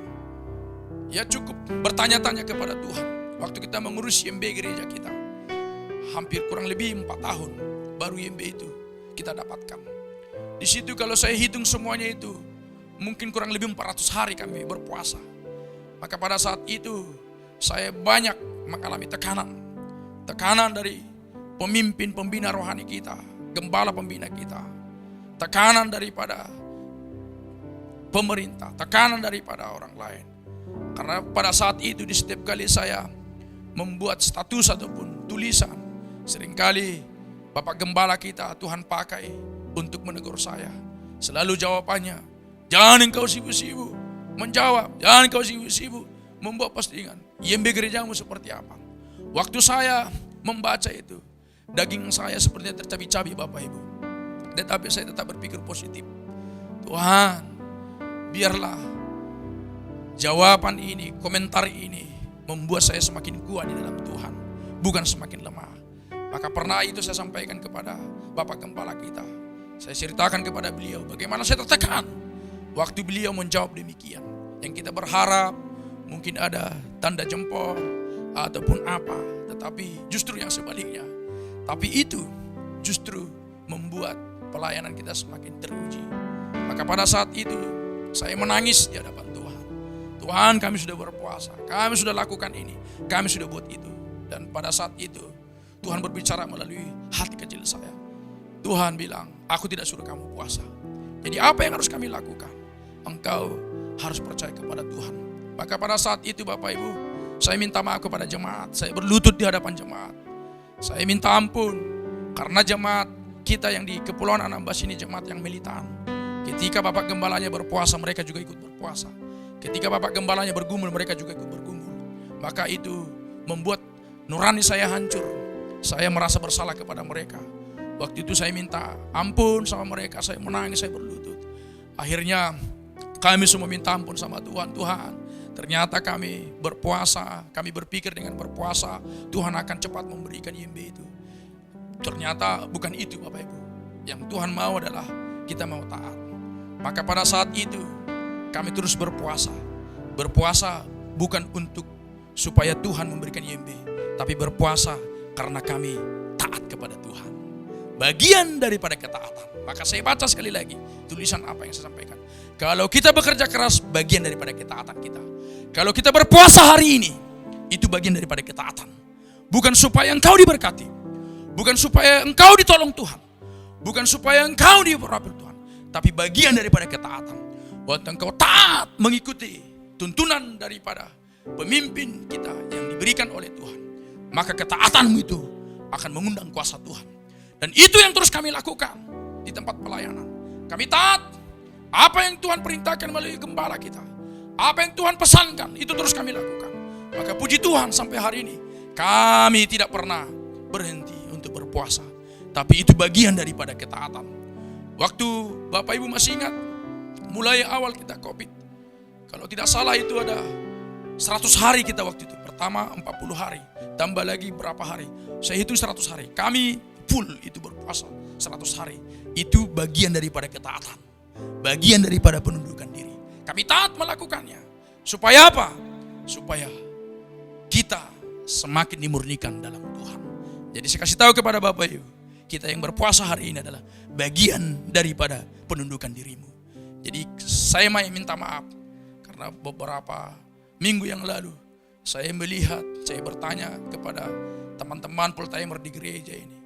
cukup bertanya-tanya kepada Tuhan. Waktu kita mengurus YMB gereja kita, hampir kurang lebih 4 tahun baru YMB itu kita dapatkan. Di situ kalau saya hitung semuanya itu mungkin kurang lebih 400 hari kami berpuasa. Maka pada saat itu saya banyak mengalami tekanan dari pemimpin pembina rohani kita, gembala pembina kita, tekanan daripada pemerintah, tekanan daripada orang lain. Karena pada saat itu di setiap kali saya membuat status ataupun tulisan, seringkali Bapak Gembala kita Tuhan pakai untuk menegur saya. Selalu jawabannya, jangan engkau sibuk-sibuk menjawab, jangan engkau sibuk-sibuk membuat postingan. YMB gerejamu seperti apa? Waktu saya membaca itu, daging saya sepertinya tercabi-cabi Bapak Ibu. tetapi saya tetap berpikir positif. Tuhan, biarlah jawaban ini, komentar ini membuat saya semakin kuat di dalam Tuhan, bukan semakin lemah. Maka pernah itu saya sampaikan kepada Bapak Gembala kita. Saya ceritakan kepada beliau bagaimana saya tertekan waktu beliau menjawab demikian. Yang kita berharap mungkin ada tanda jempol ataupun apa, tetapi justru yang sebaliknya. Tapi itu justru membuat pelayanan kita semakin teruji. Maka pada saat itu saya menangis di hadapan Tuhan. Tuhan, kami sudah berpuasa, kami sudah lakukan ini, kami sudah buat itu. Dan pada saat itu Tuhan berbicara melalui hati kecil saya. Tuhan bilang, aku tidak suruh kamu puasa. Jadi apa yang harus kami lakukan? Engkau harus percaya kepada Tuhan. Maka pada saat itu Bapak Ibu, saya minta maaf kepada jemaat. Saya berlutut di hadapan jemaat. Saya minta ampun karena jemaat kita yang di Kepulauan Anambas ini jemaat yang militan. Ketika Bapak Gembalanya berpuasa, mereka juga ikut berpuasa. Ketika Bapak Gembalanya bergumul, mereka juga ikut bergumul. Maka itu membuat nurani saya hancur. Saya merasa bersalah kepada mereka. Waktu itu saya minta ampun sama mereka, saya menangis, saya berlutut. Akhirnya kami semua minta ampun sama Tuhan. Tuhan, ternyata kami berpuasa, kami berpikir dengan berpuasa Tuhan akan cepat memberikan YMB itu. Ternyata bukan itu Bapak Ibu. Yang Tuhan mau adalah kita mau taat. Maka pada saat itu kami terus berpuasa. Berpuasa bukan untuk supaya Tuhan memberikan YMB, tapi berpuasa karena kami taat kepada Tuhan. Bagian daripada ketaatan. Maka saya baca sekali lagi tulisan apa yang saya sampaikan. Kalau kita bekerja keras, bagian daripada ketaatan kita. Kalau kita berpuasa hari ini, itu bagian daripada ketaatan. Bukan supaya engkau diberkati, bukan supaya engkau ditolong Tuhan, bukan supaya engkau diurapi Tuhan, tapi bagian daripada ketaatan. Waktu engkau taat mengikuti tuntunan daripada pemimpin kita yang diberikan oleh Tuhan, maka ketaatanmu itu akan mengundang kuasa Tuhan. Dan itu yang terus kami lakukan di tempat pelayanan. Kami taat apa yang Tuhan perintahkan melalui gembala kita. Apa yang Tuhan pesankan, itu terus kami lakukan. Maka puji Tuhan sampai hari ini kami tidak pernah berhenti untuk berpuasa. Tapi itu bagian daripada ketaatan. Waktu Bapak Ibu masih ingat, mulai awal kita COVID, kalau tidak salah itu ada 100 hari kita waktu itu. Pertama 40 hari, tambah lagi berapa hari. Saya hitung 100 hari. Kami full itu berpuasa 100 hari. Itu bagian daripada ketaatan. Bagian daripada penundukan diri. Kami taat melakukannya. Supaya apa? Supaya kita semakin dimurnikan dalam Tuhan. Jadi saya kasih tahu kepada Bapak Ibu, kita yang berpuasa hari ini adalah bagian daripada penundukan dirimu. Jadi saya minta maaf karena beberapa minggu yang lalu saya melihat, saya bertanya kepada teman-teman full timer di gereja ini.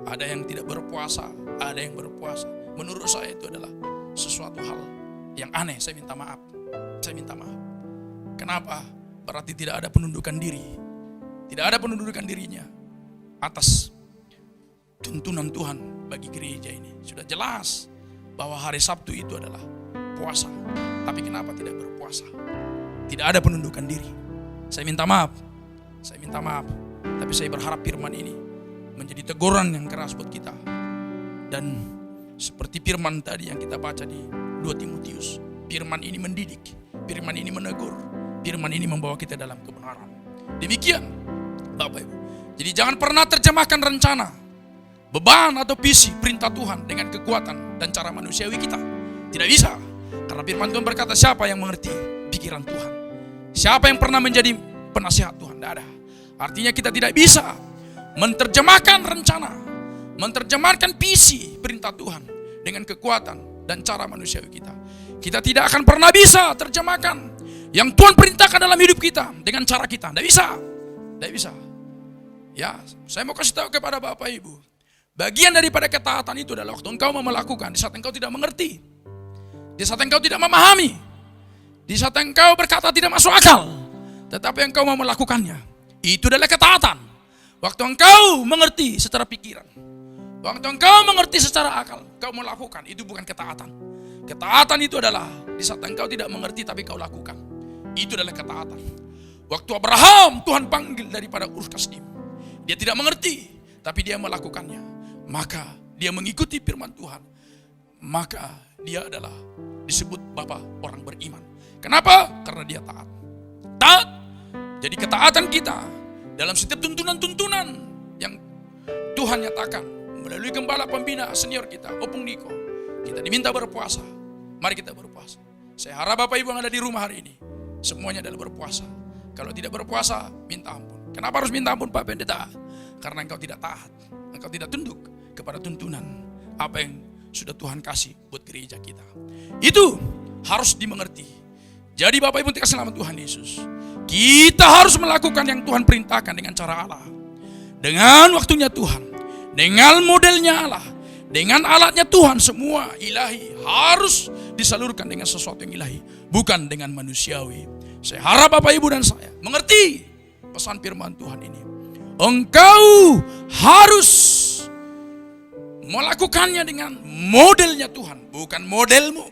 Ada yang tidak berpuasa, ada yang berpuasa. Menurut saya itu adalah sesuatu hal yang aneh. Saya minta maaf. Saya minta maaf. Kenapa? Berarti tidak ada penundukan diri. Tidak ada penundukan dirinya atas tuntunan Tuhan bagi gereja ini. Sudah jelas bahwa hari Sabtu itu adalah puasa. Tapi kenapa tidak berpuasa? Tidak ada penundukan diri. Saya minta maaf. Saya minta maaf. Tapi saya berharap firman ini menjadi teguran yang keras buat kita. Dan seperti firman tadi yang kita baca di 2 Timotius, firman ini mendidik, firman ini menegur, firman ini membawa kita dalam kebenaran. Demikian Bapak Ibu. Jadi jangan pernah terjemahkan rencana, beban atau visi perintah Tuhan dengan kekuatan dan cara manusiawi kita. Tidak bisa. Karena firman Tuhan berkata, siapa yang mengerti pikiran Tuhan? Siapa yang pernah menjadi penasihat Tuhan? Tidak ada. Artinya kita tidak bisa menerjemahkan rencana, menerjemahkan visi perintah Tuhan dengan kekuatan dan cara manusiawi kita. Kita tidak akan pernah bisa terjemahkan yang Tuhan perintahkan dalam hidup kita dengan cara kita. Tidak bisa. Tidak bisa. Ya, saya mau kasih tahu kepada Bapak Ibu, bagian daripada ketaatan itu adalah waktu engkau mau melakukan, di saat engkau tidak mengerti, di saat engkau tidak memahami, di saat engkau berkata tidak masuk akal, tetapi engkau mau melakukannya. Itu adalah ketaatan. Waktu engkau mengerti secara pikiran, waktu engkau mengerti secara akal, engkau melakukan, itu bukan ketaatan. Ketaatan itu adalah di saat engkau tidak mengerti tapi kau lakukan. Itu adalah ketaatan. Waktu Abraham Tuhan panggil daripada Ur Kasdim, dia tidak mengerti tapi dia melakukannya. Maka dia mengikuti firman Tuhan, maka dia adalah disebut Bapak orang beriman. Kenapa? Karena dia taat. Taat. Jadi ketaatan kita dalam setiap tuntunan-tuntunan yang Tuhan nyatakan melalui gembala pembina senior kita, Opung Niko, kita diminta berpuasa. Mari kita berpuasa. Saya harap Bapak Ibu yang ada di rumah hari ini semuanya adalah berpuasa. Kalau tidak berpuasa, minta ampun. Kenapa harus minta ampun Pak Pendeta? Karena engkau tidak taat, engkau tidak tunduk kepada tuntunan apa yang sudah Tuhan kasih buat gereja kita. Itu harus dimengerti. Jadi Bapak Ibu dikasih nama Tuhan Yesus, kita harus melakukan yang Tuhan perintahkan dengan cara Allah, dengan waktunya Tuhan, dengan modelnya Allah, dengan alatnya Tuhan. Semua ilahi harus disalurkan dengan sesuatu yang ilahi, bukan dengan manusiawi. Saya harap Bapak Ibu dan saya mengerti pesan firman Tuhan ini. Engkau harus melakukannya dengan modelnya Tuhan, bukan modelmu.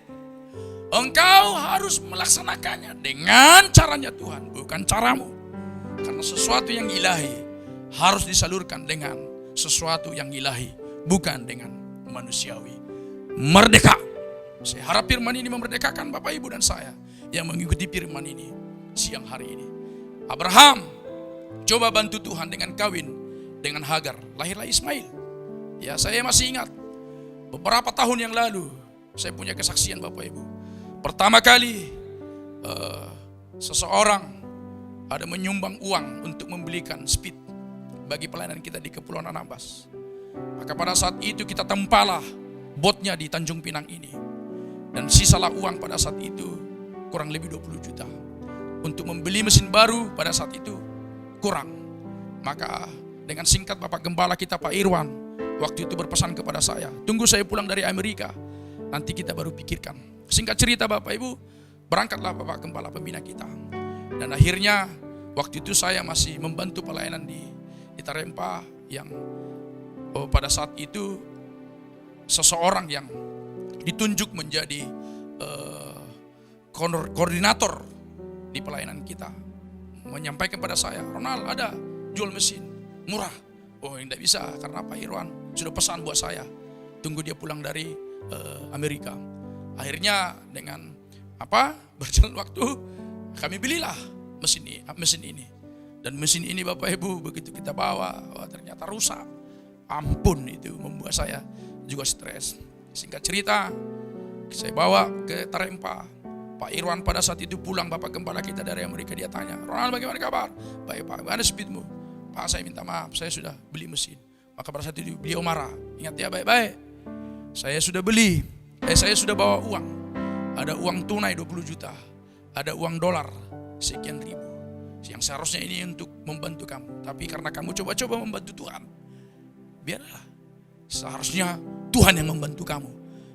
Engkau harus melaksanakannya dengan caranya Tuhan, bukan caramu. Karena sesuatu yang ilahi harus disalurkan dengan sesuatu yang ilahi, bukan dengan manusiawi. Merdeka. Saya harap firman ini memerdekakan Bapak Ibu dan saya yang mengikuti firman ini siang hari ini. Abraham coba bantu Tuhan dengan kawin dengan Hagar, lahirlah Ismail. Ya, saya masih ingat beberapa tahun yang lalu saya punya kesaksian Bapak Ibu. Pertama kali seseorang ada menyumbang uang untuk membelikan speed bagi pelayanan kita di Kepulauan Anambas. Maka pada saat itu kita tempalah botnya di Tanjung Pinang ini. Dan sisalah uang pada saat itu kurang lebih 20 juta. Untuk membeli mesin baru pada saat itu kurang. Maka dengan singkat Bapak Gembala kita Pak Irwan waktu itu berpesan kepada saya, tunggu saya pulang dari Amerika, nanti kita baru pikirkan. Singkat cerita Bapak Ibu, berangkatlah Bapak Gembala pembina kita. Dan akhirnya waktu itu saya masih membantu pelayanan di Tarempa yang pada saat itu seseorang yang ditunjuk menjadi koordinator di pelayanan kita menyampaikan pada saya, Ronald ada jual mesin murah. Oh tidak bisa karena Pak Irwan sudah pesan buat saya, tunggu dia pulang dari Amerika. Akhirnya dengan berjalan waktu kami belilah mesin ini. Dan mesin ini Bapak Ibu begitu kita bawa, ternyata rusak. Ampun, itu membuat saya juga stres. Singkat cerita, saya bawa ke Tarempa. Pak Irwan pada saat itu pulang, Bapak Gembala kita dari Amerika, dia tanya, Ronald bagaimana kabar? Baik Pak, bagaimana speedmu? Pak saya minta maaf, saya sudah beli mesin. Maka pada saat itu beliau marah. Ingat ya baik-baik, saya sudah beli, saya sudah bawa uang. Ada uang tunai 20 juta, ada uang dolar sekian ribu. Yang seharusnya ini untuk membantu kamu. Tapi karena kamu coba-coba membantu Tuhan, biarlah. Seharusnya Tuhan yang membantu kamu.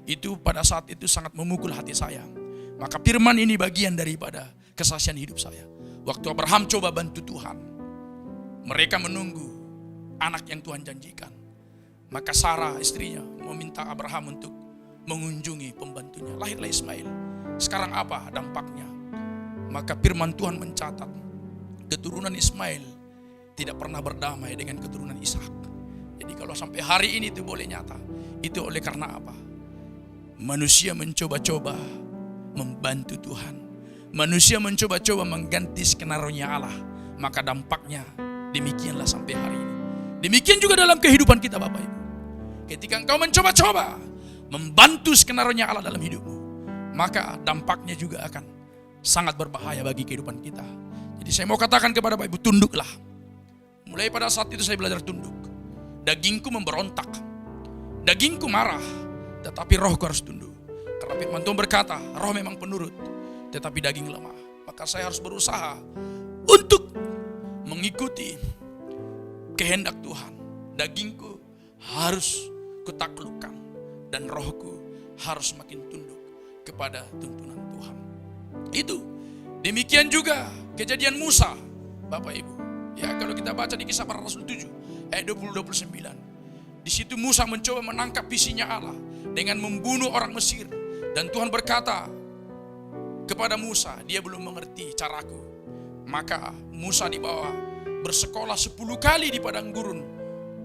Itu pada saat itu sangat memukul hati saya. Maka firman ini bagian daripada kesaksian hidup saya. Waktu Abraham coba bantu Tuhan, mereka menunggu anak yang Tuhan janjikan. Maka Sarah istrinya meminta Abraham untuk mengunjungi pembantunya. Lahirlah Ismail. Sekarang apa dampaknya? Maka firman Tuhan mencatat keturunan Ismail tidak pernah berdamai dengan keturunan Ishak. Jadi kalau sampai hari ini itu boleh nyata, itu oleh karena apa? Manusia mencoba-coba membantu Tuhan. Manusia mencoba-coba mengganti skenario-nya Allah. Maka dampaknya demikianlah sampai hari ini. Demikian juga dalam kehidupan kita Bapak Ibu. Ketika engkau mencoba-coba membantu skenario-nya Allah dalam hidupmu, maka dampaknya juga akan sangat berbahaya bagi kehidupan kita. Jadi saya mau katakan kepada Bapak Ibu, tunduklah. Mulai pada saat itu saya belajar tunduk. Dagingku memberontak, dagingku marah, tetapi rohku harus tunduk. Karena firman Tuhan berkata, roh memang penurut, tetapi daging lemah. Maka saya harus berusaha untuk mengikuti kehendak Tuhan. Dagingku harus kutaklukkan dan rohku harus makin tunduk kepada tuntunan Tuhan. Itu demikian juga kejadian Musa, Bapak Ibu. Ya, kalau kita baca di Kisah Para Rasul 7 ayat 20-29, di situ Musa mencoba menangkap visinya Allah dengan membunuh orang Mesir, dan Tuhan berkata kepada Musa, dia belum mengerti caraku. Maka Musa dibawa bersekolah 10 kali di padang gurun,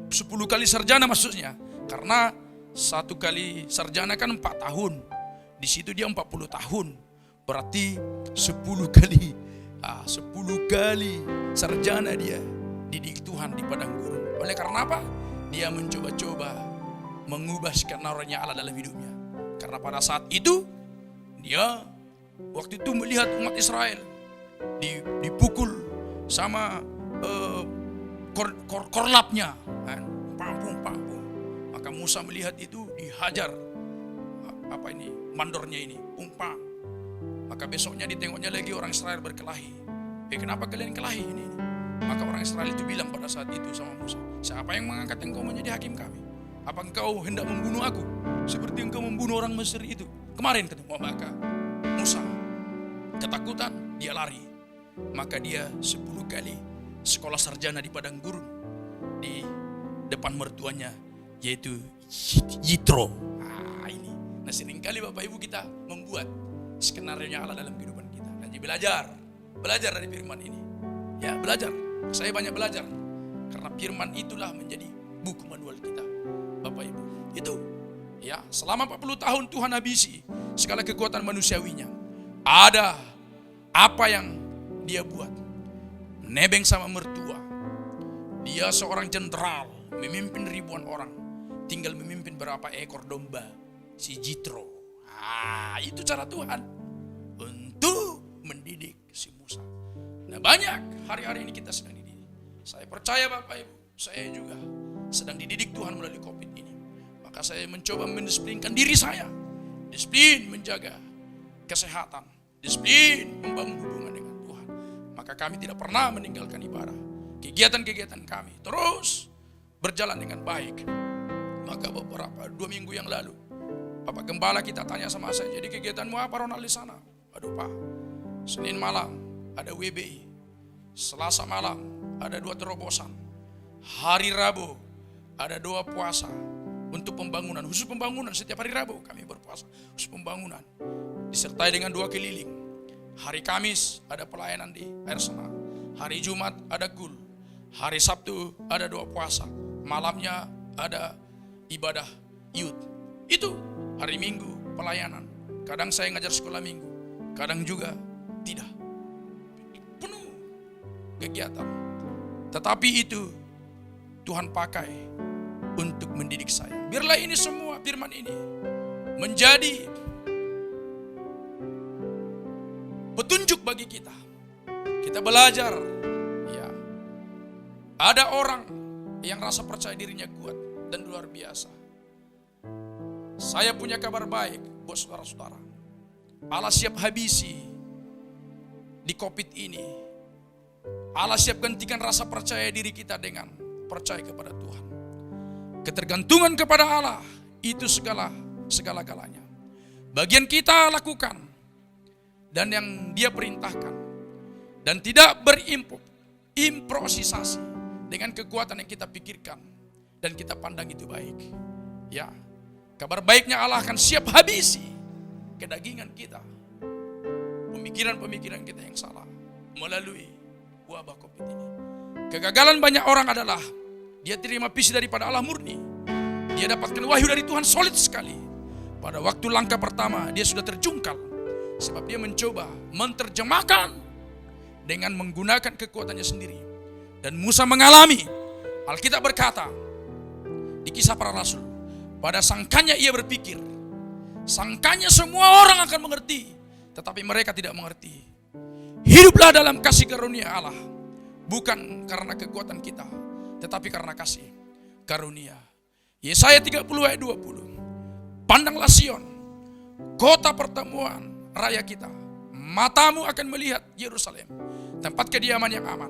10 kali sarjana maksudnya, karena Satu kali sarjana kan 4 tahun. Di situ dia 40 tahun. Berarti 10 kali. 10 kali sarjana dia didik Tuhan di padang gurun. Oleh karena apa? Dia mencoba-coba mengubah skenario Allah dalam hidupnya. Karena pada saat itu dia waktu itu melihat umat Israel dipukul sama korlapnya, kan? Pampung. Maka Musa melihat itu dihajar mandornya ini, umpang. Maka besoknya ditengoknya lagi orang Israel berkelahi. Kenapa kalian kelahi ini? Maka orang Israel itu bilang pada saat itu sama Musa, siapa yang mengangkat engkau menjadi hakim kami? Apa engkau hendak membunuh aku seperti engkau membunuh orang Mesir itu kemarin? Maka Musa ketakutan, dia lari. Maka dia 10 kali sekolah sarjana di padang gurun di depan mertuanya, yaitu Yitro. Nah seringkali Bapak Ibu kita membuat skenario Allah dalam kehidupan kita. Dan belajar dari firman ini. Ya, belajar. Saya banyak belajar. Karena firman itulah menjadi buku manual kita, Bapak Ibu. Itu. Ya, selama 40 tahun Tuhan habisi segala kekuatan manusiawinya. Ada apa yang dia buat. Nebeng sama mertua. Dia seorang jenderal, memimpin ribuan orang. Tinggal memimpin berapa ekor domba. Si Jitro. Itu cara Tuhan untuk mendidik si Musa. Nah banyak hari-hari ini kita sedang dididik. Saya percaya Bapak Ibu, saya juga sedang dididik Tuhan melalui COVID ini. Maka saya mencoba mendisiplinkan diri saya. Disiplin menjaga kesehatan. Disiplin membangun hubungan dengan Tuhan. Maka kami tidak pernah meninggalkan ibadah. Kegiatan-kegiatan kami terus berjalan dengan baik. Maka beberapa 2 minggu yang lalu Bapak Gembala kita tanya sama saya, jadi kegiatanmu apa Ronald di sana? Aduh Pak, Senin malam ada WBI, Selasa malam ada 2 terobosan, hari Rabu ada 2 puasa untuk pembangunan, khusus pembangunan. Setiap hari Rabu kami berpuasa khusus pembangunan, disertai dengan 2 keliling. Hari Kamis ada pelayanan di air sena, hari Jumat ada gul, hari Sabtu ada 2 puasa, malamnya ada ibadah youth. Itu hari Minggu pelayanan. Kadang saya ngajar sekolah minggu, kadang juga tidak. Penuh kegiatan. Tetapi itu Tuhan pakai untuk mendidik saya. Biarlah ini semua firman ini menjadi petunjuk bagi kita. Kita belajar. Ya. Ada orang yang rasa percaya dirinya kuat dan luar biasa. Saya punya kabar baik buat saudara-saudara. Allah siap habisi di COVID ini. Allah siap gantikan rasa percaya diri kita dengan percaya kepada Tuhan. Ketergantungan kepada Allah itu segala-galanya. Bagian kita lakukan dan yang Dia perintahkan. Dan tidak berimprovisasi dengan kekuatan yang kita pikirkan dan kita pandang itu baik. Ya. Kabar baiknya Allah akan siap habisi kedagingan kita, pemikiran-pemikiran kita yang salah melalui wabah COVID ini. Kegagalan banyak orang adalah dia terima visi daripada Allah murni. Dia dapatkan wahyu dari Tuhan solid sekali. Pada waktu langkah pertama dia sudah terjungkal sebab dia mencoba menerjemahkan dengan menggunakan kekuatannya sendiri. Dan Musa mengalami, Alkitab berkata di Kisah Para Rasul, pada sangkanya ia berpikir, sangkanya semua orang akan mengerti, tetapi mereka tidak mengerti. Hiduplah dalam kasih karunia Allah, bukan karena kekuatan kita, tetapi karena kasih karunia. Yesaya 30 ayat 20. Pandanglah Sion, kota pertemuan raya kita. Matamu akan melihat Yerusalem, tempat kediaman yang aman,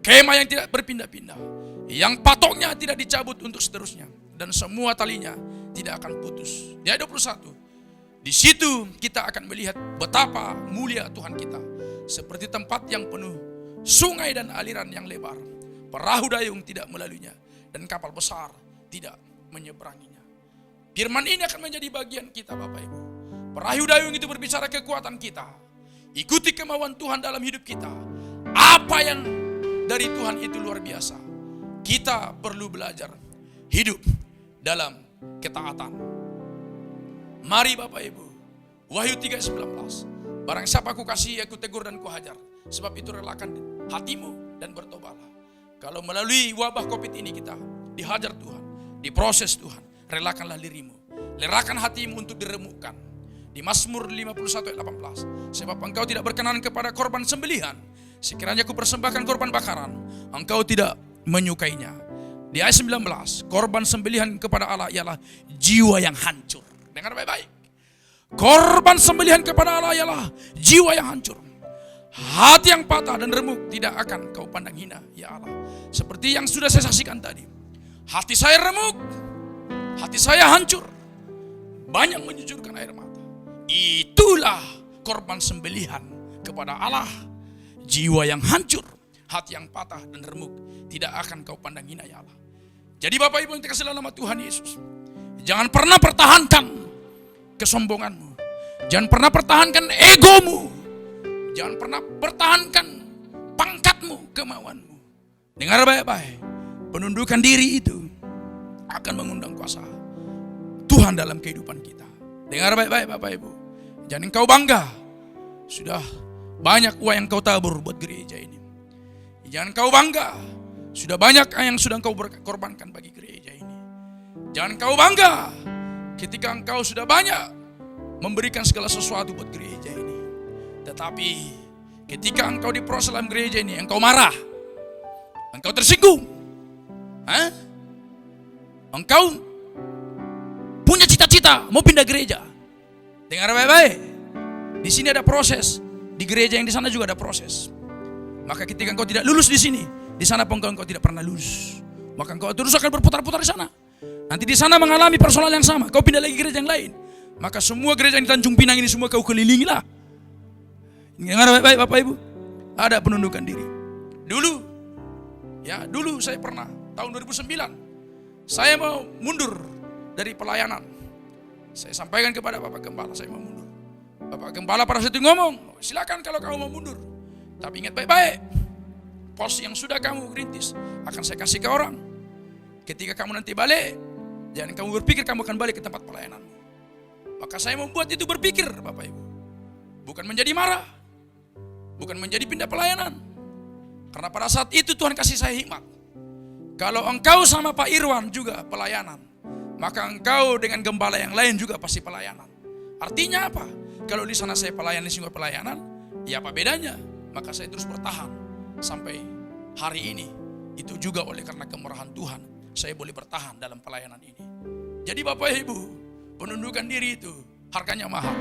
kemah yang tidak berpindah-pindah, yang patoknya tidak dicabut untuk seterusnya, dan semua talinya tidak akan putus. Di ayat 21. Di situ kita akan melihat betapa mulia Tuhan kita, seperti tempat yang penuh sungai dan aliran yang lebar. Perahu dayung tidak melaluinya dan kapal besar tidak menyeberanginya. Firman ini akan menjadi bagian kita Bapak Ibu. Perahu dayung itu berbicara kekuatan kita. Ikuti kemauan Tuhan dalam hidup kita. Apa yang dari Tuhan itu luar biasa. Kita perlu belajar hidup dalam ketaatan. Mari Bapak Ibu, Wahyu 3:19. Barang siapa aku kasih, aku tegur dan ku hajar. Sebab itu relakan hatimu dan bertobatlah. Kalau melalui wabah COVID ini kita dihajar Tuhan, diproses Tuhan, relakanlah dirimu. Relakan hatimu untuk diremukkan. Di Mazmur 51:18. Sebab engkau tidak berkenan kepada korban sembelihan. Sekiranya aku persembahkan korban bakaran, engkau tidak menyukainya. Di ayat 19, korban sembelihan kepada Allah ialah jiwa yang hancur. Dengar baik-baik. Korban sembelihan kepada Allah ialah jiwa yang hancur. Hati yang patah dan remuk tidak akan kau pandang hina, ya Allah. Seperti yang sudah saya saksikan tadi. Hati saya remuk, hati saya hancur. Banyak menyujurkan air mata. Itulah korban sembelihan kepada Allah. Jiwa yang hancur, hati yang patah dan remuk tidak akan kau pandang hina, ya Allah. Jadi Bapak Ibu yang dikasihi dalam nama Tuhan Yesus, jangan pernah pertahankan kesombonganmu. Jangan pernah pertahankan egomu. Jangan pernah pertahankan pangkatmu, kemauanmu. Dengar baik-baik, penundukan diri itu akan mengundang kuasa Tuhan dalam kehidupan kita. Dengar baik-baik Bapak Ibu, jangan engkau bangga sudah banyak uang yang kau tabur buat gereja ini. Jangan kau bangga sudah banyak yang sudah engkau korbankan bagi gereja ini. Jangan kau bangga ketika engkau sudah banyak memberikan segala sesuatu buat gereja ini. Tetapi ketika engkau diproses dalam gereja ini, engkau marah, engkau tersinggung, engkau punya cita-cita mau pindah gereja. Dengar baik-baik, di sini ada proses, di gereja yang di sana juga ada proses. Maka ketika engkau tidak lulus di sini, di sana pun engkau tidak pernah lulus, maka engkau terus akan berputar-putar di sana. Nanti di sana mengalami persoalan yang sama, kau pindah lagi gereja yang lain. Maka semua gereja di Tanjung Pinang ini semua kau kelilingilah. Dengar baik-baik Bapak Ibu, ada penundukan diri. Dulu saya pernah tahun 2009 saya mau mundur dari pelayanan. Saya sampaikan kepada Bapak Gembala saya mau mundur. Bapak Gembala pada saat itu ngomong, silakan kalau kamu mau mundur. Tapi ingat baik-baik, pos yang sudah kamu rintis akan saya kasih ke orang. Ketika kamu nanti balik, jangan kamu berpikir kamu akan balik ke tempat pelayananmu. Maka saya membuat itu berpikir Bapak Ibu, bukan menjadi marah, bukan menjadi pindah pelayanan. Karena pada saat itu Tuhan kasih saya hikmat. Kalau engkau sama Pak Irwan juga pelayanan, maka engkau dengan gembala yang lain juga pasti pelayanan. Artinya apa? Kalau di sana saya pelayan, di sini pelayanan, ya apa bedanya? Maka saya terus bertahan sampai hari ini. Itu juga oleh karena kemurahan Tuhan, saya boleh bertahan dalam pelayanan ini. Jadi Bapak Ibu, penundukan diri itu harganya mahal.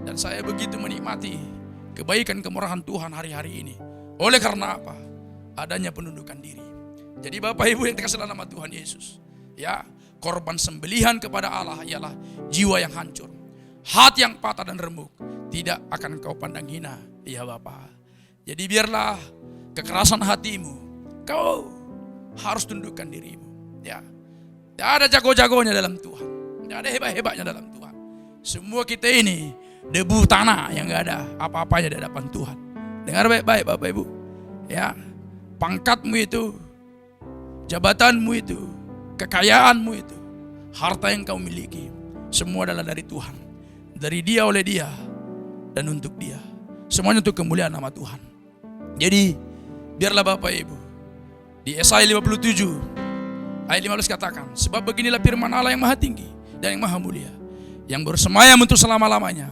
Dan saya begitu menikmati kebaikan kemurahan Tuhan hari-hari ini. Oleh karena apa? Adanya penundukan diri. Jadi Bapak Ibu yang dikasihi dalam nama Tuhan Yesus, ya, korban sembelihan kepada Allah ialah jiwa yang hancur, hati yang patah dan remuk, tidak akan kau pandang hina, ya Bapak. Jadi biarlah kekerasan hatimu, kau harus tundukkan dirimu, ya. Tidak ada jago-jagonya dalam Tuhan, tidak ada hebat-hebatnya dalam Tuhan. Semua kita ini debu tanah yang gak ada apa-apanya di hadapan Tuhan. Dengar baik-baik Bapak Ibu, ya, pangkatmu itu, jabatanmu itu, kekayaanmu itu, harta yang kau miliki, semua adalah dari Tuhan, dari Dia, oleh Dia, dan untuk Dia. Semuanya untuk kemuliaan nama Tuhan. Jadi biarlah Bapak Ibu, di Yesaya 57 ayat 15 katakan, sebab beginilah firman Allah yang maha tinggi dan yang maha mulia, yang bersemayam untuk selama-lamanya,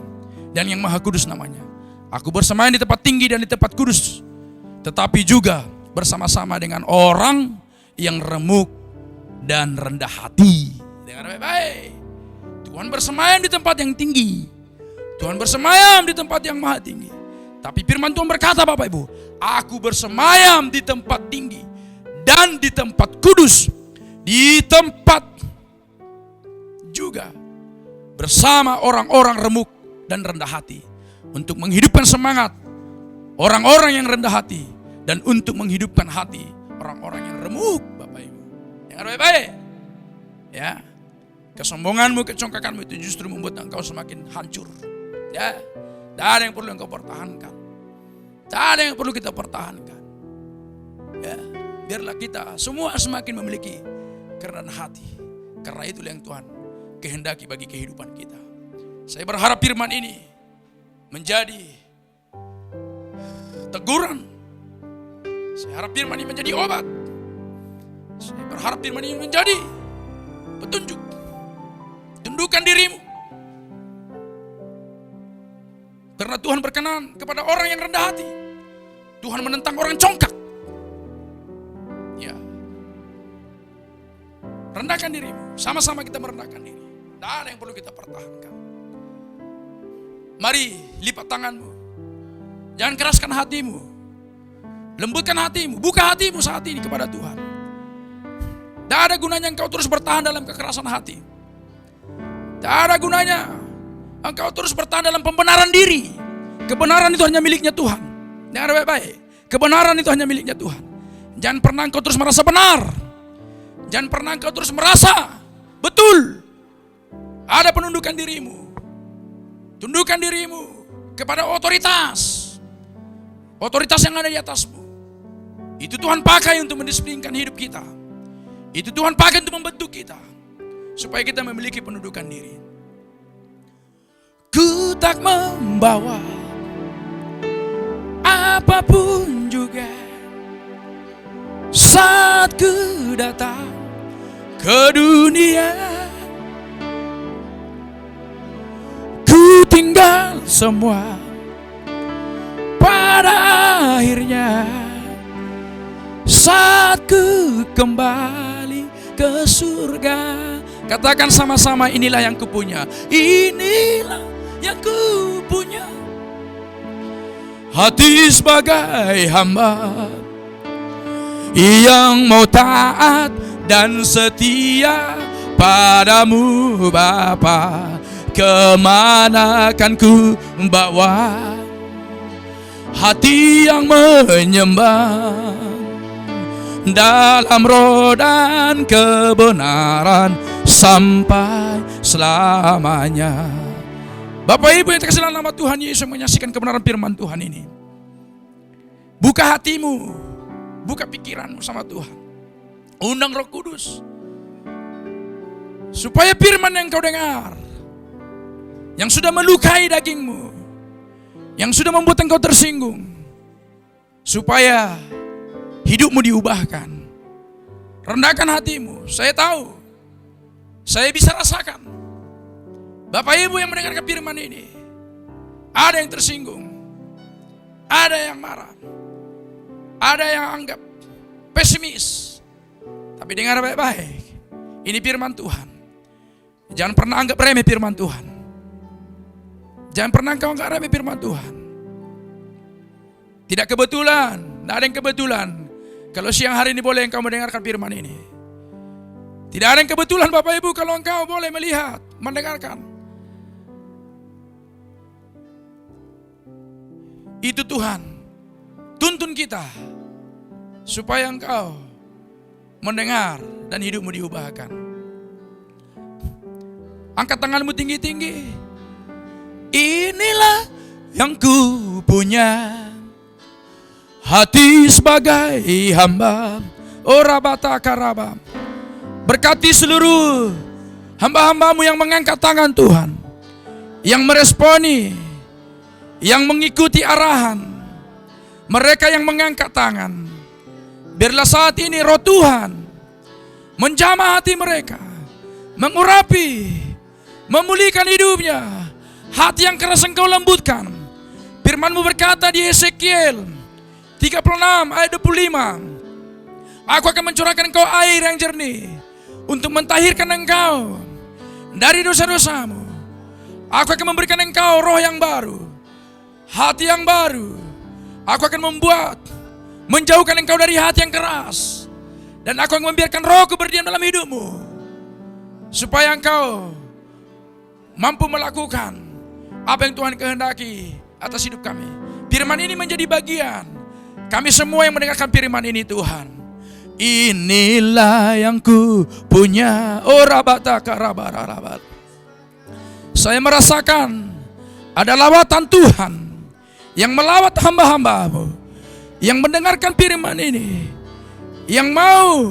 dan yang maha kudus namanya. Aku bersemayam di tempat tinggi dan di tempat kudus, tetapi juga bersama-sama dengan orang yang remuk dan rendah hati. Dengar baik-baik, Tuhan bersemayam di tempat yang tinggi, Tuhan bersemayam di tempat yang maha tinggi. Tapi firman Tuhan berkata Bapak Ibu, aku bersemayam di tempat tinggi dan di tempat kudus, di tempat juga bersama orang-orang remuk dan rendah hati, untuk menghidupkan semangat orang-orang yang rendah hati dan untuk menghidupkan hati orang-orang yang remuk. Bapak Ibu, dengar baik-baik, ya, kesombonganmu, kecongkakanmu itu justru membuat engkau semakin hancur, ya. Tidak ada yang perlu engkau pertahankan, tidak ada yang perlu kita pertahankan, ya. Biarlah kita semua semakin memiliki kerendahan hati, Karena itulah yang Tuhan kehendaki bagi kehidupan kita. Saya berharap firman ini menjadi teguran. Saya harap firman ini menjadi obat. Saya berharap firman ini menjadi petunjuk. Tundukkan dirimu. Karena Tuhan berkenan kepada orang yang rendah hati. Tuhan menentang orang congkak. Ya. Rendahkan dirimu. Sama-sama kita merendahkan diri. Tidak ada yang perlu kita pertahankan. Mari lipat tanganmu. Jangan keraskan hatimu. Lembutkan hatimu. Buka hatimu saat ini kepada Tuhan. Tidak ada gunanya engkau terus bertahan dalam kekerasan hati. Tidak ada gunanya engkau terus bertahan dalam pembenaran diri. Kebenaran itu hanya miliknya Tuhan. Dengar baik-baik. Kebenaran itu hanya miliknya Tuhan. Jangan pernah engkau terus merasa benar. Jangan pernah engkau terus merasa betul. Ada penundukan dirimu. Tundukkan dirimu kepada otoritas. Otoritas yang ada di atasmu. Itu Tuhan pakai untuk mendisiplinkan hidup kita. Itu Tuhan pakai untuk membentuk kita. Supaya kita memiliki pendudukan diri. Ku tak membawa apapun juga saat ku datang ke dunia. Ku tinggal semua pada akhirnya saat ku kembali ke surga. Katakan sama-sama, inilah yang ku punya. Inilah yang ku punya. Hati sebagai hamba yang mau taat dan setia padamu Bapa. Kemana kan ku bawa hati yang menyembah dalam roh dan kebenaran sampai selamanya. Bapak Ibu yang terkasih dalam nama Tuhan Yesus, menyaksikan kebenaran firman Tuhan ini. Buka hatimu, buka pikiranmu sama Tuhan. Undang Roh Kudus supaya firman yang kau dengar, yang sudah melukai dagingmu, yang sudah membuat engkau tersinggung, supaya hidupmu diubahkan. Rendahkan hatimu. Saya tahu, saya bisa rasakan. Bapak Ibu yang mendengarkan firman ini, ada yang tersinggung, ada yang marah, ada yang anggap pesimis. Tapi dengar baik-baik, ini firman Tuhan. Jangan pernah anggap remeh firman Tuhan. Jangan pernah kau anggap remeh firman Tuhan. Tidak kebetulan, tidak ada yang kebetulan kalau siang hari ini boleh engkau mendengarkan firman ini. Tidak ada yang kebetulan Bapak Ibu kalau engkau boleh melihat, mendengarkan. Itu Tuhan tuntun kita supaya engkau mendengar dan hidupmu diubahkan. Angkat tanganmu tinggi-tinggi. Inilah yang ku punya, hati sebagai hamba. Orabata karaba. Berkati seluruh hamba-hambamu yang mengangkat tangan Tuhan, yang meresponi, yang mengikuti arahan. Mereka yang mengangkat tangan, biarlah saat ini Roh Tuhan menjamah hati mereka, mengurapi, memulihkan hidupnya. Hati yang keras engkau lembutkan. Firman-Mu berkata di Yeskiel 36 ayat 25, aku akan mencurahkan engkau air yang jernih untuk mentahirkan engkau dari dosa-dosamu. Aku akan memberikan engkau roh yang baru, hati yang baru. Aku akan menjauhkan engkau dari hati yang keras, dan aku akan membiarkan rohku berdiam dalam hidupmu, supaya engkau mampu melakukan apa yang Tuhan kehendaki atas hidup kami. Firman ini menjadi bagian kami semua yang mendengarkan firman ini Tuhan. Inilah yang ku punya. Saya merasakan ada lawatan Tuhan yang melawat hamba-hamba-Mu yang mendengarkan firman ini, yang mau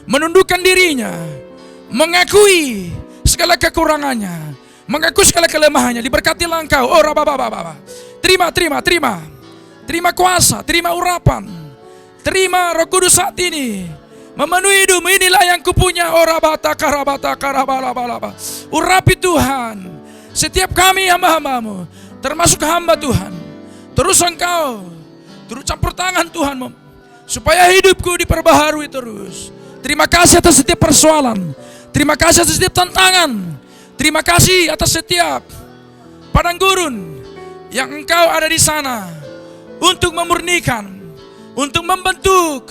menundukkan dirinya, mengakui segala kekurangannya, mengakui segala kelemahannya. Diberkatilah engkau. Oh Rabba. Terima kuasa, terima urapan, terima Roh Kudus saat ini memenuhi hidupmu. Inilah yang kupunya. Oh Rabata Karabalaba. Urapi Tuhan setiap kami hamba-hambamu, termasuk hamba Tuhan. Terus engkau turut campur tangan Tuhan, supaya hidupku diperbaharui terus. Terima kasih atas setiap persoalan, terima kasih atas setiap tantangan, terima kasih atas setiap padang gurun yang engkau ada di sana untuk memurnikan, untuk membentuk,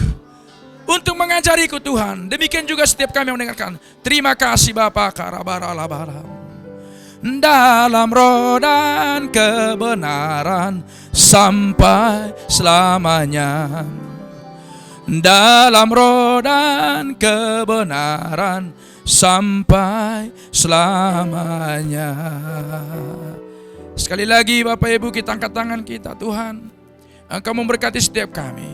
untuk mengajariku Tuhan. Demikian juga setiap kami yang mendengarkan. Terima kasih Bapa Karabaralabara. Dalam roh dan kebenaran sampai selamanya. Dalam roh dan kebenaran sampai selamanya. Sekali lagi Bapak Ibu, kita angkat tangan kita. Tuhan, Engkau memberkati setiap kami,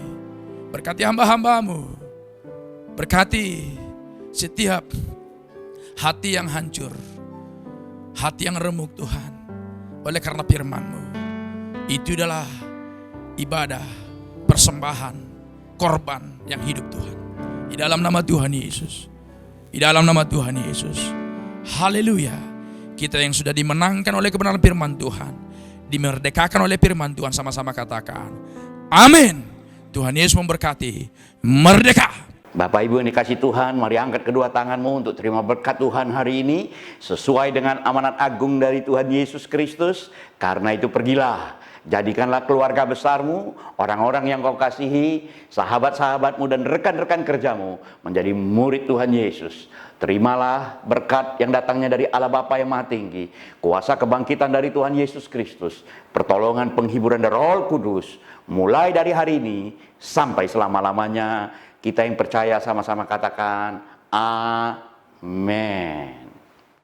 berkati hamba-hambamu, berkati setiap hati yang hancur, hati yang remuk Tuhan, oleh karena firman-Mu. Itu adalah ibadah, persembahan, korban yang hidup Tuhan. Di dalam nama Tuhan Yesus, di dalam nama Tuhan Yesus, haleluya. Kita yang sudah dimenangkan oleh kebenaran firman Tuhan, dimerdekakan oleh firman Tuhan, sama-sama katakan amin. Tuhan Yesus memberkati. Merdeka. Bapak Ibu yang dikasih Tuhan, mari angkat kedua tanganmu untuk terima berkat Tuhan hari ini sesuai dengan amanat agung dari Tuhan Yesus Kristus. Karena itu pergilah, jadikanlah keluarga besarmu, orang-orang yang kau kasihi, sahabat-sahabatmu dan rekan-rekan kerjamu menjadi murid Tuhan Yesus. Terimalah berkat yang datangnya dari Allah Bapa yang Maha Tinggi, kuasa kebangkitan dari Tuhan Yesus Kristus, pertolongan penghiburan dari Roh Kudus, mulai dari hari ini sampai selama-lamanya. Kita yang percaya sama-sama katakan amin.